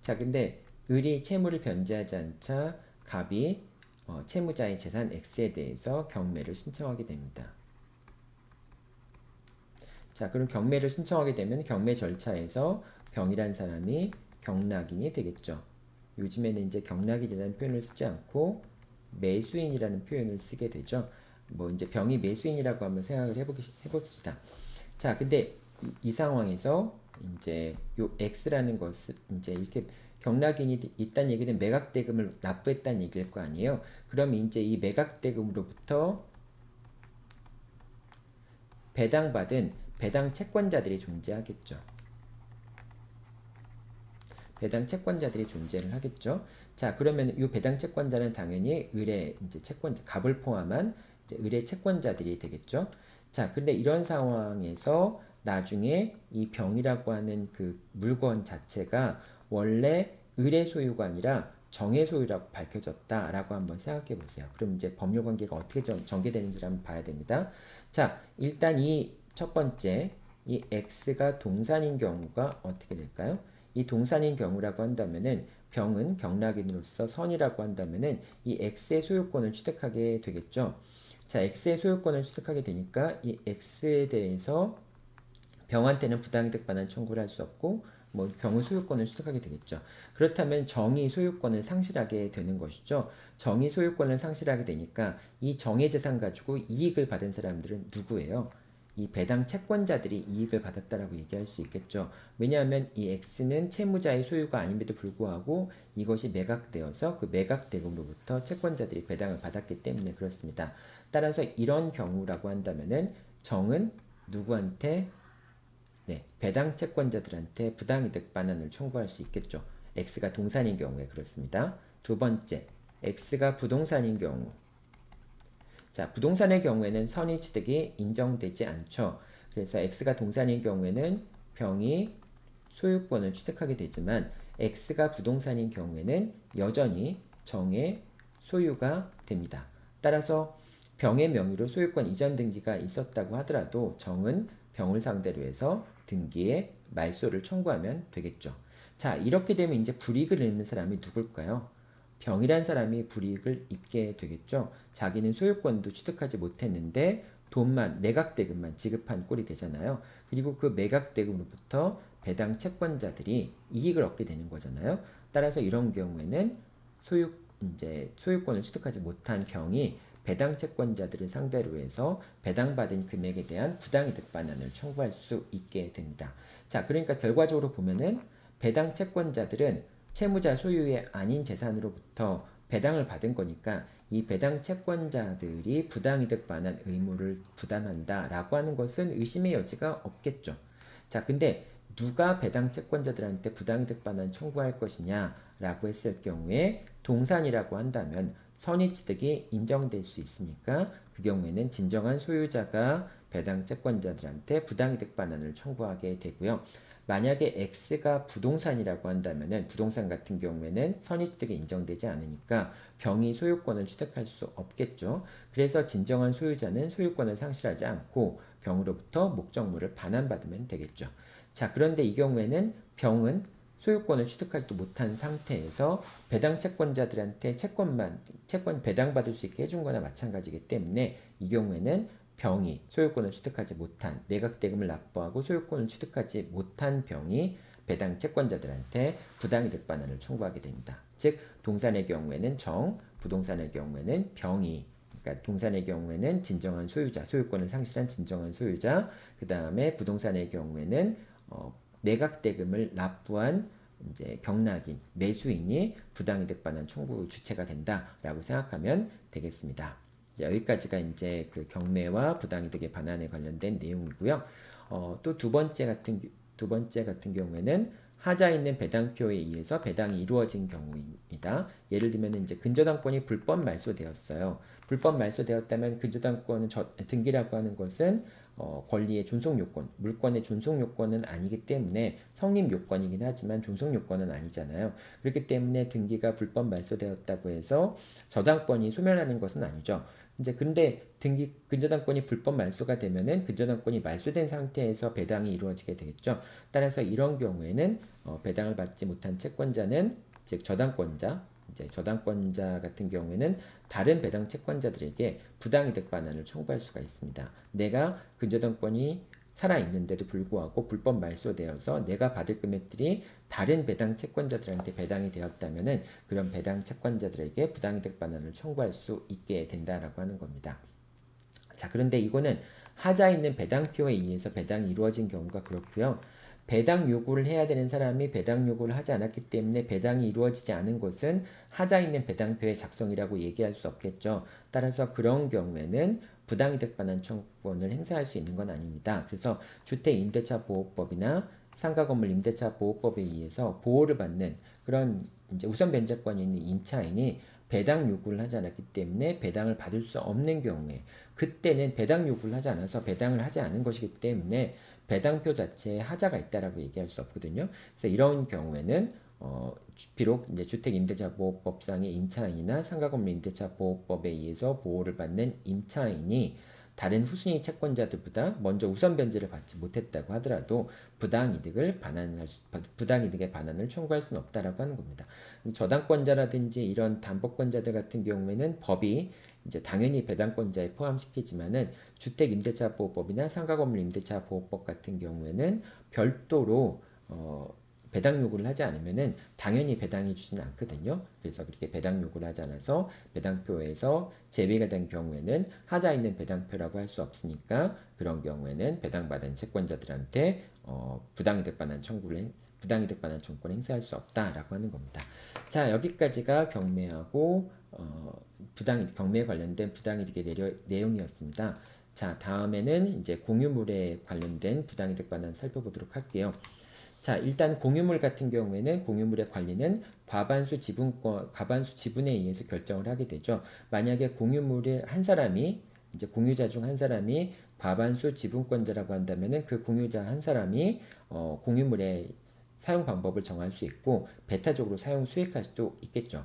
자, 근데 을이 채무를 변제하지 않자 갑이 채무자의 재산 X에 대해서 경매를 신청하게 됩니다. 자, 그럼 경매를 신청하게 되면 경매 절차에서 병이란 사람이 경락인이 되겠죠. 요즘에는 이제 경락인이라는 표현을 쓰지 않고 매수인이라는 표현을 쓰게 되죠. 뭐 이제 병이 매수인이라고 한번 생각을 해봅시다. 자, 근데 이 상황에서 이제 요 X라는 것은 이제 이렇게 경락인이 있다는 얘기는 매각대금을 납부했다는 얘기일 거 아니에요. 그럼 이제 이 매각대금으로부터 배당받은 배당 채권자들이 존재하겠죠. 배당 채권자들이 존재를 하겠죠. 자, 그러면 이 배당 채권자는 당연히 을의 이제 채권자, 갑을 포함한 이제 을의 채권자들이 되겠죠. 자, 근데 이런 상황에서 나중에 이 병이라고 하는 그 물건 자체가 원래 을의 소유가 아니라 정의 소유라고 밝혀졌다라고 한번 생각해 보세요. 그럼 이제 법률 관계가 어떻게 전개되는지를 한번 봐야 됩니다. 자, 일단 이 첫 번째, 이 X가 동산인 경우가 어떻게 될까요? 이 동산인 경우라고 한다면은 병은 경락인으로서 선이라고 한다면은 이 X의 소유권을 취득하게 되겠죠. 자, X의 소유권을 취득하게 되니까 이 X에 대해서 병한테는 부당이득 반환 청구를 할 수 없고 뭐 병의 소유권을 취득하게 되겠죠. 그렇다면 정의 소유권을 상실하게 되는 것이죠. 정의 소유권을 상실하게 되니까 이 정의 재산 가지고 이익을 받은 사람들은 누구예요? 이 배당 채권자들이 이익을 받았다라고 얘기할 수 있겠죠. 왜냐하면 이 X는 채무자의 소유가 아님에도 불구하고 이것이 매각되어서 그 매각대금으로부터 채권자들이 배당을 받았기 때문에 그렇습니다. 따라서 이런 경우라고 한다면은 정은 누구한테 배당 채권자들한테 부당이득 반환을 청구할 수 있겠죠. X가 동산인 경우에 그렇습니다. 두 번째, X가 부동산인 경우. 자, 부동산의 경우에는 선의취득이 인정되지 않죠. 그래서 X가 동산인 경우에는 병이 소유권을 취득하게 되지만 X가 부동산인 경우에는 여전히 정의 소유가 됩니다. 따라서 병의 명의로 소유권 이전 등기가 있었다고 하더라도 정은 병을 상대로 해서 등기에 말소를 청구하면 되겠죠. 자, 이렇게 되면 이제 불이익을 입는 사람이 누굴까요? 병이란 사람이 불이익을 입게 되겠죠. 자기는 소유권도 취득하지 못했는데 돈만, 매각대금만 지급한 꼴이 되잖아요. 그리고 그 매각대금으로부터 배당 채권자들이 이익을 얻게 되는 거잖아요. 따라서 이런 경우에는 소유권을 취득하지 못한 병이 배당 채권자들을 상대로 해서 배당받은 금액에 대한 부당이득 반환을 청구할 수 있게 됩니다. 자, 그러니까 결과적으로 보면은 배당 채권자들은 채무자 소유의 아닌 재산으로부터 배당을 받은 거니까 이 배당 채권자들이 부당이득 반환 의무를 부담한다라고 하는 것은 의심의 여지가 없겠죠. 자, 근데 누가 배당 채권자들한테 부당이득 반환 청구할 것이냐라고 했을 경우에 동산이라고 한다면 선의취득이 인정될 수 있으니까 그 경우에는 진정한 소유자가 배당 채권자들한테 부당이득 반환을 청구하게 되고요. 만약에 X가 부동산이라고 한다면은 부동산 같은 경우에는 선의취득이 인정되지 않으니까 병이 소유권을 취득할 수 없겠죠. 그래서 진정한 소유자는 소유권을 상실하지 않고 병으로부터 목적물을 반환받으면 되겠죠. 자, 그런데 이 경우에는 병은 소유권을 취득하지도 못한 상태에서 배당 채권자들한테 채권 배당받을 수 있게 해준 거나 마찬가지이기 때문에 이 경우에는 병이 소유권을 취득하지 못한 내각대금을 납부하고 소유권을 취득하지 못한 병이 배당 채권자들한테 부당이득 반환을 청구하게 됩니다. 즉 동산의 경우에는 정, 부동산의 경우에는 병이, 그러니까 동산의 경우에는 진정한 소유자, 소유권을 상실한 진정한 소유자, 그 다음에 부동산의 경우에는 매각대금을 납부한 이제 경락인, 매수인이 부당이득 반환 청구 주체가 된다라고 생각하면 되겠습니다. 여기까지가 이제 그 경매와 부당이득의 반환에 관련된 내용이고요. 또 두 번째 같은 경우에는 하자 있는 배당표에 의해서 배당이 이루어진 경우입니다. 예를 들면 이제 근저당권이 불법 말소되었어요. 불법 말소되었다면 근저당권은 등기라고 하는 것은 권리의 존속 요건, 물권의 존속 요건은 아니기 때문에 성립 요건이긴 하지만 존속 요건은 아니잖아요. 그렇기 때문에 등기가 불법 말소되었다고 해서 저당권이 소멸하는 것은 아니죠. 이제 근데 근저당권이 불법 말소가 되면은 근저당권이 말소된 상태에서 배당이 이루어지게 되겠죠. 따라서 이런 경우에는 배당을 받지 못한 채권자는 즉 저당권자 같은 경우에는 다른 배당 채권자들에게 부당이득 반환을 청구할 수가 있습니다. 내가 근저당권이 살아있는데도 불구하고 불법 말소되어서 내가 받을 금액들이 다른 배당 채권자들한테 배당이 되었다면은 그런 배당 채권자들에게 부당이득 반환을 청구할 수 있게 된다라고 하는 겁니다. 자, 그런데 이거는 하자 있는 배당표에 의해서 배당이 이루어진 경우가 그렇고요. 배당 요구를 해야 되는 사람이 배당 요구를 하지 않았기 때문에 배당이 이루어지지 않은 것은 하자 있는 배당표의 작성이라고 얘기할 수 없겠죠. 따라서 그런 경우에는 부당이득 반환 청구권을 행사할 수 있는 건 아닙니다. 그래서 주택임대차보호법이나 상가건물 임대차보호법에 의해서 보호를 받는 그런 이제 우선 변제권이 있는 임차인이 배당 요구를 하지 않았기 때문에 배당을 받을 수 없는 경우에 그때는 배당 요구를 하지 않아서 배당을 하지 않은 것이기 때문에 배당표 자체에 하자가 있다라고 얘기할 수 없거든요. 그래서 이런 경우에는 비록 이제 주택임대차보호법상의 임차인이나 상가건물 임대차보호법에 의해서 보호를 받는 임차인이 다른 후순위 채권자들보다 먼저 우선 변제를 받지 못했다고 하더라도 부당이득의 반환을 청구할 수는 없다라고 하는 겁니다. 저당권자라든지 이런 담보권자들 같은 경우에는 법이 이제 당연히 배당권자에 포함시키지만은 주택임대차보호법이나 상가건물임대차보호법 같은 경우에는 별도로 배당 요구를 하지 않으면은 당연히 배당해 주지는 않거든요. 그래서 그렇게 배당 요구를 하지 않아서 배당표에서 제외가 된 경우에는 하자 있는 배당표라고 할 수 없으니까 그런 경우에는 배당받은 채권자들한테 부당이득 반환 청구권을 행사할 수 없다라고 하는 겁니다. 자, 여기까지가 경매하고 경매에 관련된 부당이득의 내용이었습니다. 자, 다음에는 이제 공유물에 관련된 부당이득 반환 살펴보도록 할게요. 자, 일단 공유물 같은 경우에는 공유물의 관리는 과반수 지분에 의해서 결정을 하게 되죠. 만약에 공유물의 한 사람이 이제 공유자 중 한 사람이 과반수 지분권자라고 한다면은 그 공유자 한 사람이 공유물의 사용 방법을 정할 수 있고 배타적으로 사용 수익할 수도 있겠죠.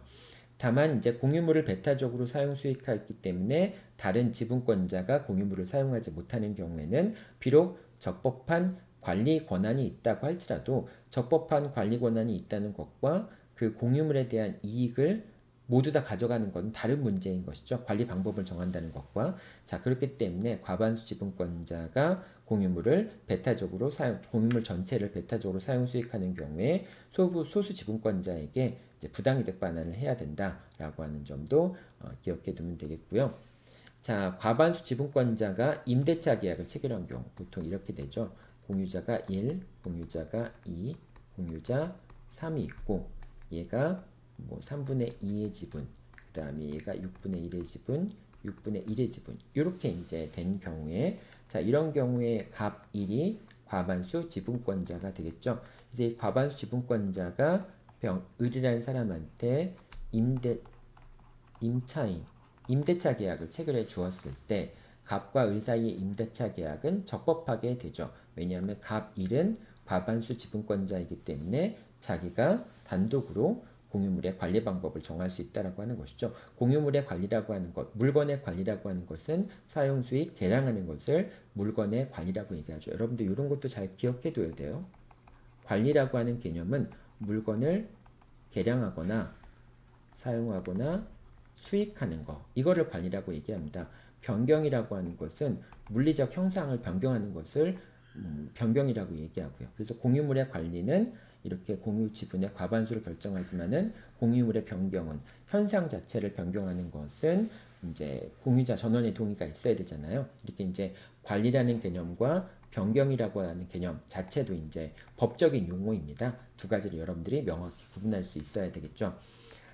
다만 이제 공유물을 배타적으로 사용 수익하기 때문에 다른 지분권자가 공유물을 사용하지 못하는 경우에는 비록 적법한 관리 권한이 있다고 할지라도 적법한 관리 권한이 있다는 것과 그 공유물에 대한 이익을 모두 다 가져가는 건 다른 문제인 것이죠. 관리 방법을 정한다는 것과. 자, 그렇기 때문에 과반수 지분권자가 공유물 전체를 배타적으로 사용 수익하는 경우에 소수 지분권자에게 이제 부당이득 반환을 해야 된다라고 하는 점도 기억해 두면 되겠고요. 자, 과반수 지분권자가 임대차 계약을 체결한 경우 보통 이렇게 되죠. 공유자가 1, 공유자가 2, 공유자 3이 있고 얘가 뭐 3분의 2의 지분, 그 다음에 얘가 6분의 1의 지분, 6분의 1의 지분 이렇게 이제 된 경우에 자, 이런 경우에 갑 1이 과반수 지분권자가 되겠죠. 이제 과반수 지분권자가 을이라는 사람한테 임대차 계약을 체결해 주었을 때 갑과 을 사이의 임대차 계약은 적법하게 되죠. 왜냐하면 갑 1은 과반수 지분권자이기 때문에 자기가 단독으로 공유물의 관리 방법을 정할 수 있다라고 하는 것이죠. 공유물의 관리라고 하는 것, 물건의 관리라고 하는 것은 사용 수익 계량하는 것을 물건의 관리라고 얘기하죠. 여러분들 이런 것도 잘 기억해 둬야 돼요. 관리라고 하는 개념은 물건을 계량하거나 사용하거나 수익하는 거, 이거를 관리라고 얘기합니다. 변경이라고 하는 것은 물리적 형상을 변경하는 것을 변경이라고 얘기하고요. 그래서 공유물의 관리는 이렇게 공유 지분의 과반수를 결정하지만은 공유물의 변경은 현상 자체를 변경하는 것은 이제 공유자 전원의 동의가 있어야 되잖아요. 이렇게 이제 관리라는 개념과 변경이라고 하는 개념 자체도 이제 법적인 용어입니다. 두 가지를 여러분들이 명확히 구분할 수 있어야 되겠죠.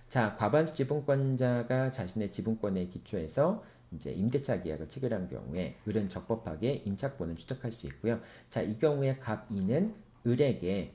자, 과반수 지분권자가 자신의 지분권에 기초해서 이제 임대차 계약을 체결한 경우에 을은 적법하게 임차권을 취득할 수 있고요. 자, 이 경우에 갑 2는 을에게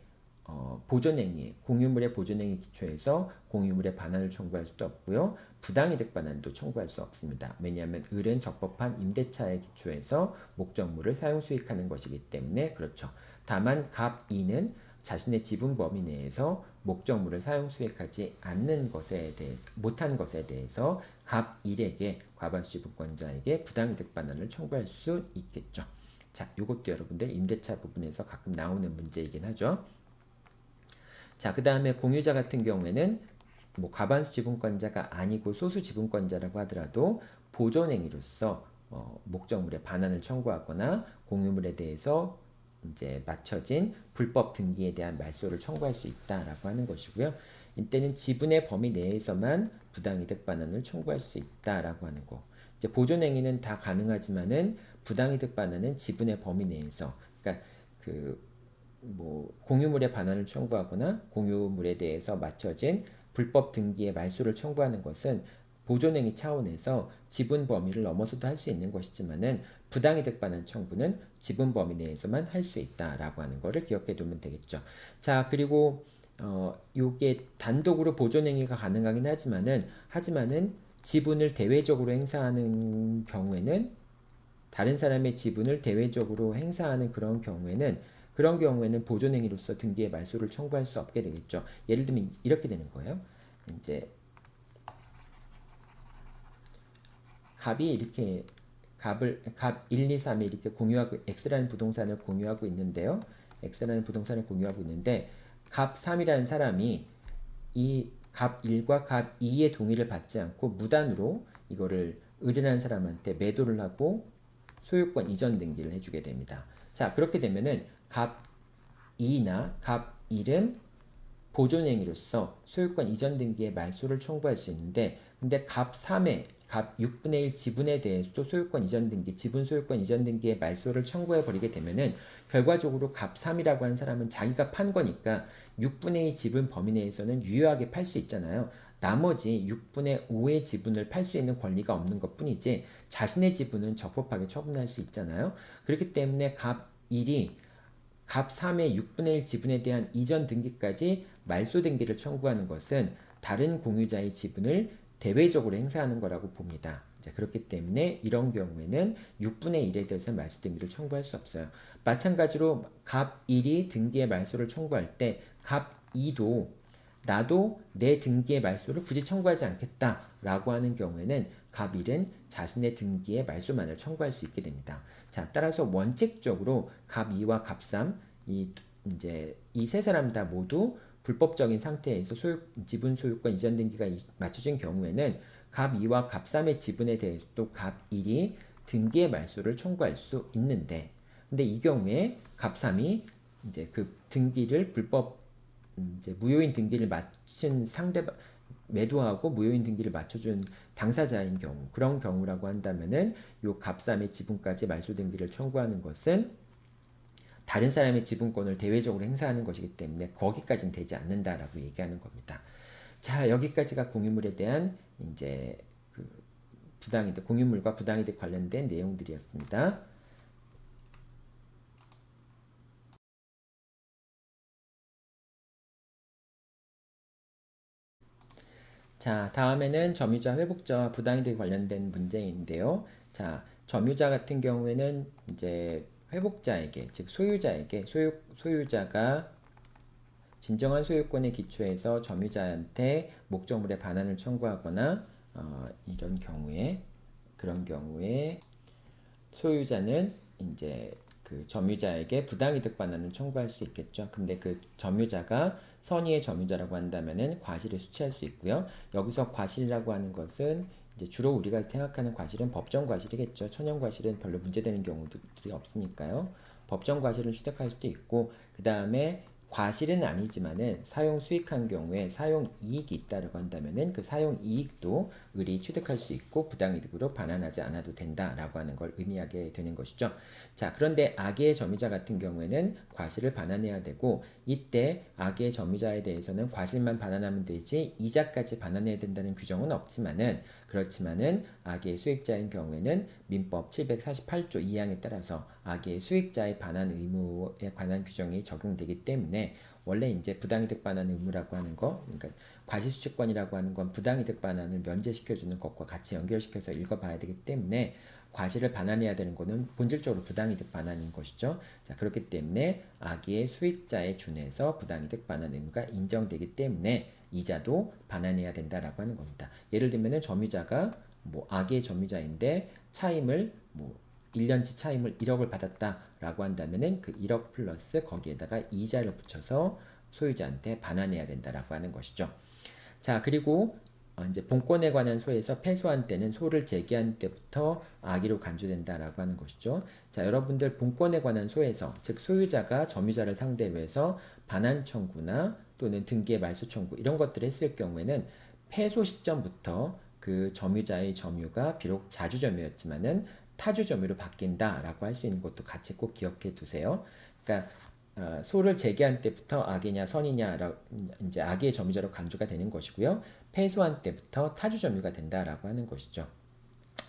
보존행위, 공유물의 보존행위 기초해서 공유물의 반환을 청구할 수도 없고요. 부당이득 반환도 청구할 수 없습니다. 왜냐하면 을은 적법한 임대차에 기초해서 목적물을 사용 수익하는 것이기 때문에 그렇죠. 다만 갑 2는 자신의 지분 범위 내에서 목적물을 사용 수익하지 않는 것에 대해서 못한 것에 대해서 갑 1에게 과반수 지분권자에게 부당이득 반환을 청구할 수 있겠죠. 자, 이것도 여러분들 임대차 부분에서 가끔 나오는 문제이긴 하죠. 자, 그 다음에 공유자 같은 경우에는 뭐 과반수 지분권자가 아니고 소수 지분권자라고 하더라도 보존행위로서 목적물의 반환을 청구하거나 공유물에 대해서 이제 맞춰진 불법 등기에 대한 말소를 청구할 수 있다라고 하는 것이고요. 이때는 지분의 범위 내에서만 부당이득 반환을 청구할 수 있다라고 하는 거. 이제 보존행위는 다 가능하지만은 부당이득 반환은 지분의 범위 내에서, 그러니까 그 뭐 공유물의 반환을 청구하거나 공유물에 대해서 맞춰진 불법 등기의 말소를 청구하는 것은 보존행위 차원에서 지분 범위를 넘어서도 할 수 있는 것이지만은 부당이득 반환 청구는 지분 범위 내에서만 할 수 있다라고 하는 것을 기억해 두면 되겠죠. 자, 그리고 요게 단독으로 보존행위가 가능하긴 하지만은 지분을 대외적으로 행사하는 경우에는 다른 사람의 지분을 대외적으로 행사하는 그런 경우에는 보존행위로서 등기의 말소를 청구할 수 없게 되겠죠. 예를 들면 이렇게 되는 거예요. 이제 갑이 이렇게 갑 1, 2, 3이 이렇게 공유하고 X라는 부동산을 공유하고 있는데요. X라는 부동산을 공유하고 있는데 갑 3이라는 사람이 이 갑 1과 갑 2의 동의를 받지 않고 무단으로 이거를 을이라는 사람한테 매도를 하고 소유권 이전 등기를 해주게 됩니다. 자, 그렇게 되면은 갑 2나 갑 1은 보존행위로서 소유권 이전 등기의 말소를 청구할 수 있는데, 근데 갑 3의 갑 6분의 1 지분에 대해서도 소유권 이전 등기, 지분 소유권 이전 등기의 말소를 청구해 버리게 되면은 결과적으로 갑 3이라고 하는 사람은 자기가 판 거니까 6분의 2 지분 범위 내에서는 유효하게 팔 수 있잖아요. 나머지 6분의 5의 지분을 팔 수 있는 권리가 없는 것 뿐이지 자신의 지분은 적법하게 처분할 수 있잖아요. 그렇기 때문에 갑 1이 갑 3의 6분의 1 지분에 대한 이전 등기까지 말소 등기를 청구하는 것은 다른 공유자의 지분을 대외적으로 행사하는 거라고 봅니다. 자, 그렇기 때문에 이런 경우에는 6분의 1에 대해서 말소 등기를 청구할 수 없어요. 마찬가지로 갑 1이 등기의 말소를 청구할 때 갑 2도 나도 내 등기의 말소를 굳이 청구하지 않겠다라고 하는 경우에는 갑 1은 자신의 등기의 말소만을 청구할 수 있게 됩니다. 자, 따라서 원칙적으로 갑 2와 갑 3, 이제 이 세 사람 다 모두 불법적인 상태에서 지분 소유권 이전 등기가 맞춰진 경우에는 갑 2와 갑 3의 지분에 대해서도 갑 1이 등기의 말소를 청구할 수 있는데, 근데 이 경우에 갑 3이 이제 그 등기를 이제 무효인 등기를 마친 매도하고 무효인 등기를 맞춰준 당사자인 경우, 그런 경우라고 한다면은 요 갑 3의 지분까지 말소 등기를 청구하는 것은 다른 사람의 지분권을 대외적으로 행사하는 것이기 때문에 거기까지는 되지 않는다라고 얘기하는 겁니다. 자, 여기까지가 공유물에 대한 이제 그 부당이득, 공유물과 부당이득 관련된 내용들이었습니다. 자, 다음에는 점유자 회복자와 부당이득 관련된 문제인데요. 자, 점유자 같은 경우에는 이제 회복자에게, 즉 소유자에게 소유자가 진정한 소유권에 기초해서 점유자한테 목적물의 반환을 청구하거나 이런 경우에 그런 경우에 소유자는 이제 그 점유자에게 부당이득 반환을 청구할 수 있겠죠. 근데 그 점유자가 선의의 점유자라고 한다면은 과실을 수취할 수 있고요. 여기서 과실이라고 하는 것은 이제 주로 우리가 생각하는 과실은 법정 과실이겠죠. 천연 과실은 별로 문제되는 경우들이 없으니까요. 법정 과실을 취득할 수도 있고, 그 다음에 과실은 아니지만은 사용 수익한 경우에 사용 이익이 있다라고 한다면은 그 사용 이익도 을이 취득할 수 있고 부당이득으로 반환하지 않아도 된다라고 하는 걸 의미하게 되는 것이죠. 자, 그런데 악의 점유자 같은 경우에는 과실을 반환해야 되고, 이때 악의 점유자에 대해서는 과실만 반환하면 되지 이자까지 반환해야 된다는 규정은 없지만은, 그렇지만은 악의 수익자인 경우에는 민법 748조 2항에 따라서 악의 수익자의 반환 의무에 관한 규정이 적용되기 때문에 원래 이제 부당이득 반환 의무라고 하는 거, 그러니까 과실수취권이라고 하는 건 부당이득 반환을 면제시켜주는 것과 같이 연결시켜서 읽어봐야 되기 때문에 과실을 반환해야 되는 것은 본질적으로 부당이득 반환인 것이죠. 자, 그렇기 때문에 악의 수익자에 준해서 부당이득 반환 의무가 인정되기 때문에 이자도 반환해야 된다라고 하는 겁니다. 예를 들면은 점유자가 뭐 악의 점유자인데 차임을 뭐 1년치 차임을 1억을 받았다라고 한다면은 그 1억 플러스 거기에다가 이자를 붙여서 소유자한테 반환해야 된다라고 하는 것이죠. 자, 그리고 이제 본권에 관한 소에서 패소한 때는 소를 제기한 때부터 악의로 간주된다라고 하는 것이죠. 자, 여러분들 본권에 관한 소에서, 즉 소유자가 점유자를 상대로 해서 반환 청구나 또는 등기의 말소 청구 이런 것들을 했을 경우에는 패소 시점부터 그 점유자의 점유가 비록 자주점유였지만은 타주점유로 바뀐다라고 할 수 있는 것도 같이 꼭 기억해 두세요. 그러니까 소를 제기한 때부터 악이냐 선이냐 이제 악의 점유자로 간주가 되는 것이고요. 패소한 때부터 타주 점유가 된다라고 하는 것이죠.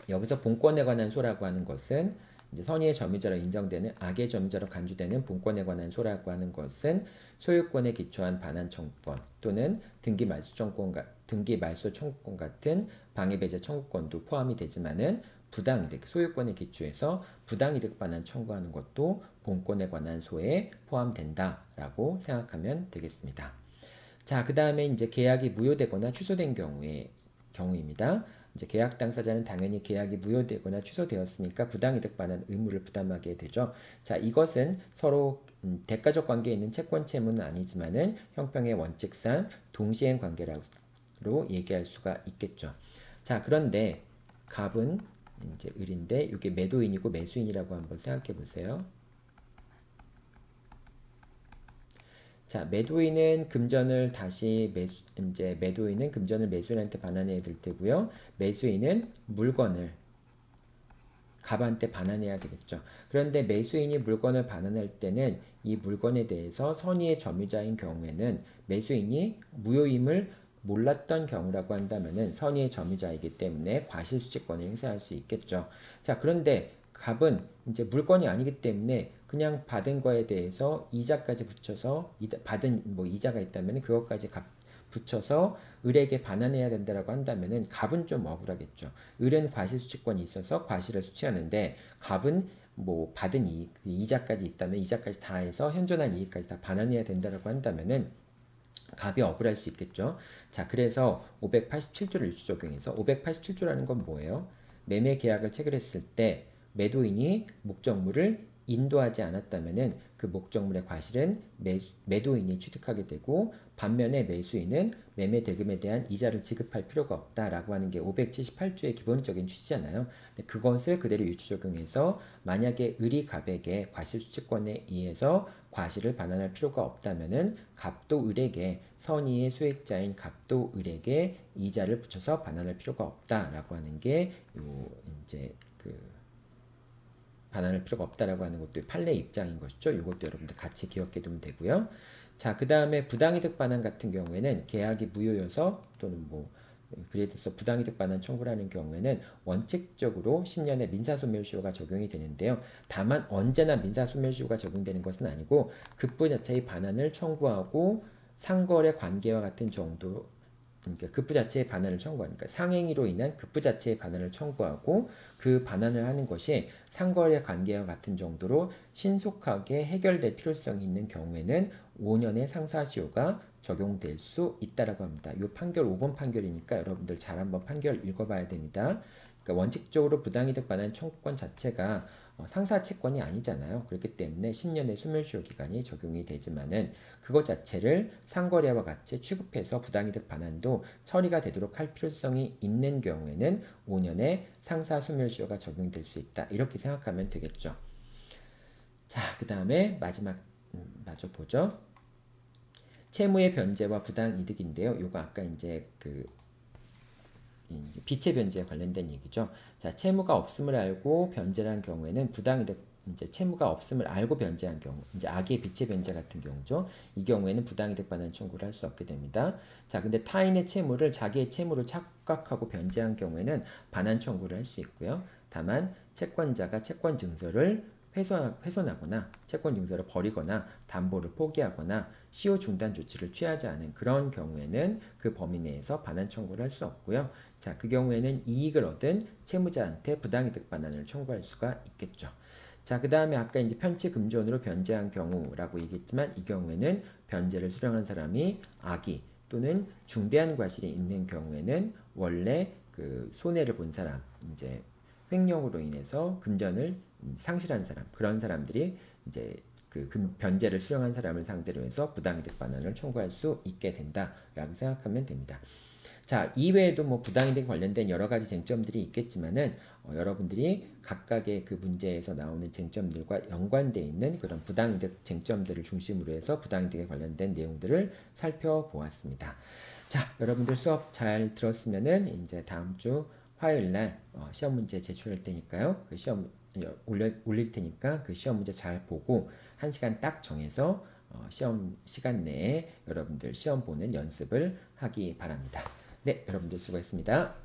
여기서 본권에 관한 소라고 하는 것은 이제 선의의 점유자로 인정되는 악의 점유자로 간주되는 본권에 관한 소라고 하는 것은 소유권에 기초한 반환 청구권 또는 등기 말소 청구권 같은 방해 배제 청구권도 포함이 되지만은 부당이득, 소유권에 기초해서 부당이득 반환 청구하는 것도 본권에 관한 소에 포함된다라고 생각하면 되겠습니다. 자, 그 다음에 이제 계약이 무효되거나 취소된 경우입니다. 이제 계약 당사자는 당연히 계약이 무효되거나 취소되었으니까 부당이득 반환 의무를 부담하게 되죠. 자, 이것은 서로 대가적 관계에 있는 채권 채무는 아니지만은 형평의 원칙상 동시행 관계로 얘기할 수가 있겠죠. 자, 그런데 갑은 이제 을인데 이게 매도인이고 매수인이라고 한번 생각해 보세요. 자, 매도인은 금전을 매수인한테 반환해야 될 테고요. 매수인은 물건을 갑한테 반환해야 되겠죠. 그런데 매수인이 물건을 반환할 때는 이 물건에 대해서 선의의 점유자인 경우에는 매수인이 무효임을 몰랐던 경우라고 한다면은 선의의 점유자이기 때문에 과실수취권을 행사할 수 있겠죠. 자, 그런데 갑은 이제 물건이 아니기 때문에 그냥 받은 거에 대해서 이자까지 붙여서 받은 뭐 이자가 있다면 그것까지 붙여서 을에게 반환해야 된다라고 한다면은 갑은 좀 억울하겠죠. 을은 과실수취권이 있어서 과실을 수취하는데 갑은 뭐 받은 이익, 이자까지 있다면 이자까지 다 해서 현존한 이익까지 다 반환해야 된다라고 한다면은 갑이 억울할 수 있겠죠. 자, 그래서 587조를 유추 적용해서 587조라는 건 뭐예요? 매매 계약을 체결했을 때 매도인이 목적물을 인도하지 않았다면은 그 목적물의 과실은 매도인이 취득하게 되고, 반면에 매수인은 매매 대금에 대한 이자를 지급할 필요가 없다라고 하는 게 578조의 기본적인 취지잖아요. 그것을 그대로 유추 적용해서 만약에 을이 갑에게 과실수취권에 의해서 과실을 반환할 필요가 없다면은 갑도 을에게, 선의의 수익자인 갑도 을에게 이자를 붙여서 반환할 필요가 없다라고 하는 게 이제 반환할 필요가 없다라고 하는 것도 판례 입장인 것이죠. 이것도 여러분들 같이 기억해 두면 되고요. 자, 그 다음에 부당이득 반환 같은 경우에는 계약이 무효여서 또는 뭐 그래서 부당이득 반환 청구를 하는 경우에는 원칙적으로 10년의 민사소멸시효가 적용이 되는데요. 다만 언제나 민사소멸시효가 적용되는 것은 아니고 급부 자체의 반환을 청구하고 상거래 관계와 같은 정도 그러니까 급부 자체의 반환을 청구하니까 상행위로 인한 급부 자체의 반환을 청구하고 그 반환을 하는 것이 상거래 관계와 같은 정도로 신속하게 해결될 필요성이 있는 경우에는 5년의 상사시효가 적용될 수 있다라고 합니다. 이 판결 5번 판결이니까 여러분들 잘 한번 판결 읽어봐야 됩니다. 그러니까 원칙적으로 부당이득 반환 청구권 자체가 상사 채권이 아니잖아요. 그렇기 때문에 10년의 소멸시효 기간이 적용이 되지만은 그것 자체를 상거래와 같이 취급해서 부당이득 반환도 처리가 되도록 할 필요성이 있는 경우에는 5년의 상사 소멸시효가 적용될 수 있다. 이렇게 생각하면 되겠죠. 자, 그 다음에 마지막 마저 보죠. 채무의 변제와 부당이득인데요. 요거 아까 이제 비체 변제에 관련된 얘기죠. 자, 채무가 없음을 알고 변제를 한 경우에는 부당이득, 이제 채무가 없음을 알고 변제한 경우, 이제 악의 비체 변제 같은 경우죠. 이 경우에는 부당이득 반환 청구를 할 수 없게 됩니다. 자, 근데 타인의 채무를 자기의 채무로 착각하고 변제한 경우에는 반환 청구를 할 수 있고요. 다만 채권자가 채권 증서를 훼손하거나 채권 증서를 버리거나 담보를 포기하거나 시효 중단 조치를 취하지 않은 그런 경우에는 그 범위 내에서 반환 청구를 할 수 없고요. 자, 그 경우에는 이익을 얻은 채무자한테 부당이득 반환을 청구할 수가 있겠죠. 자, 그 다음에 아까 이제 편취 금전으로 변제한 경우라고 얘기했지만 이 경우에는 변제를 수령한 사람이 악의 또는 중대한 과실이 있는 경우에는 원래 그 손해를 본 사람, 이제 횡령으로 인해서 금전을 상실한 사람, 그런 사람들이 이제 변제를 수령한 사람을 상대로 해서 부당이득 반환을 청구할 수 있게 된다라고 생각하면 됩니다. 자, 이외에도 뭐 부당이득에 관련된 여러 가지 쟁점들이 있겠지만은 여러분들이 각각의 그 문제에서 나오는 쟁점들과 연관되어 있는 그런 부당이득 쟁점들을 중심으로 해서 부당이득에 관련된 내용들을 살펴보았습니다. 자, 여러분들 수업 잘 들었으면은 이제 다음 주 화요일 날 시험 문제 제출할 테니까요. 그 시험 올릴 테니까 그 시험 문제 잘 보고 1시간 딱 정해서 시험 시간 내에 여러분들 시험 보는 연습을 하기 바랍니다. 네, 여러분들 수고했습니다.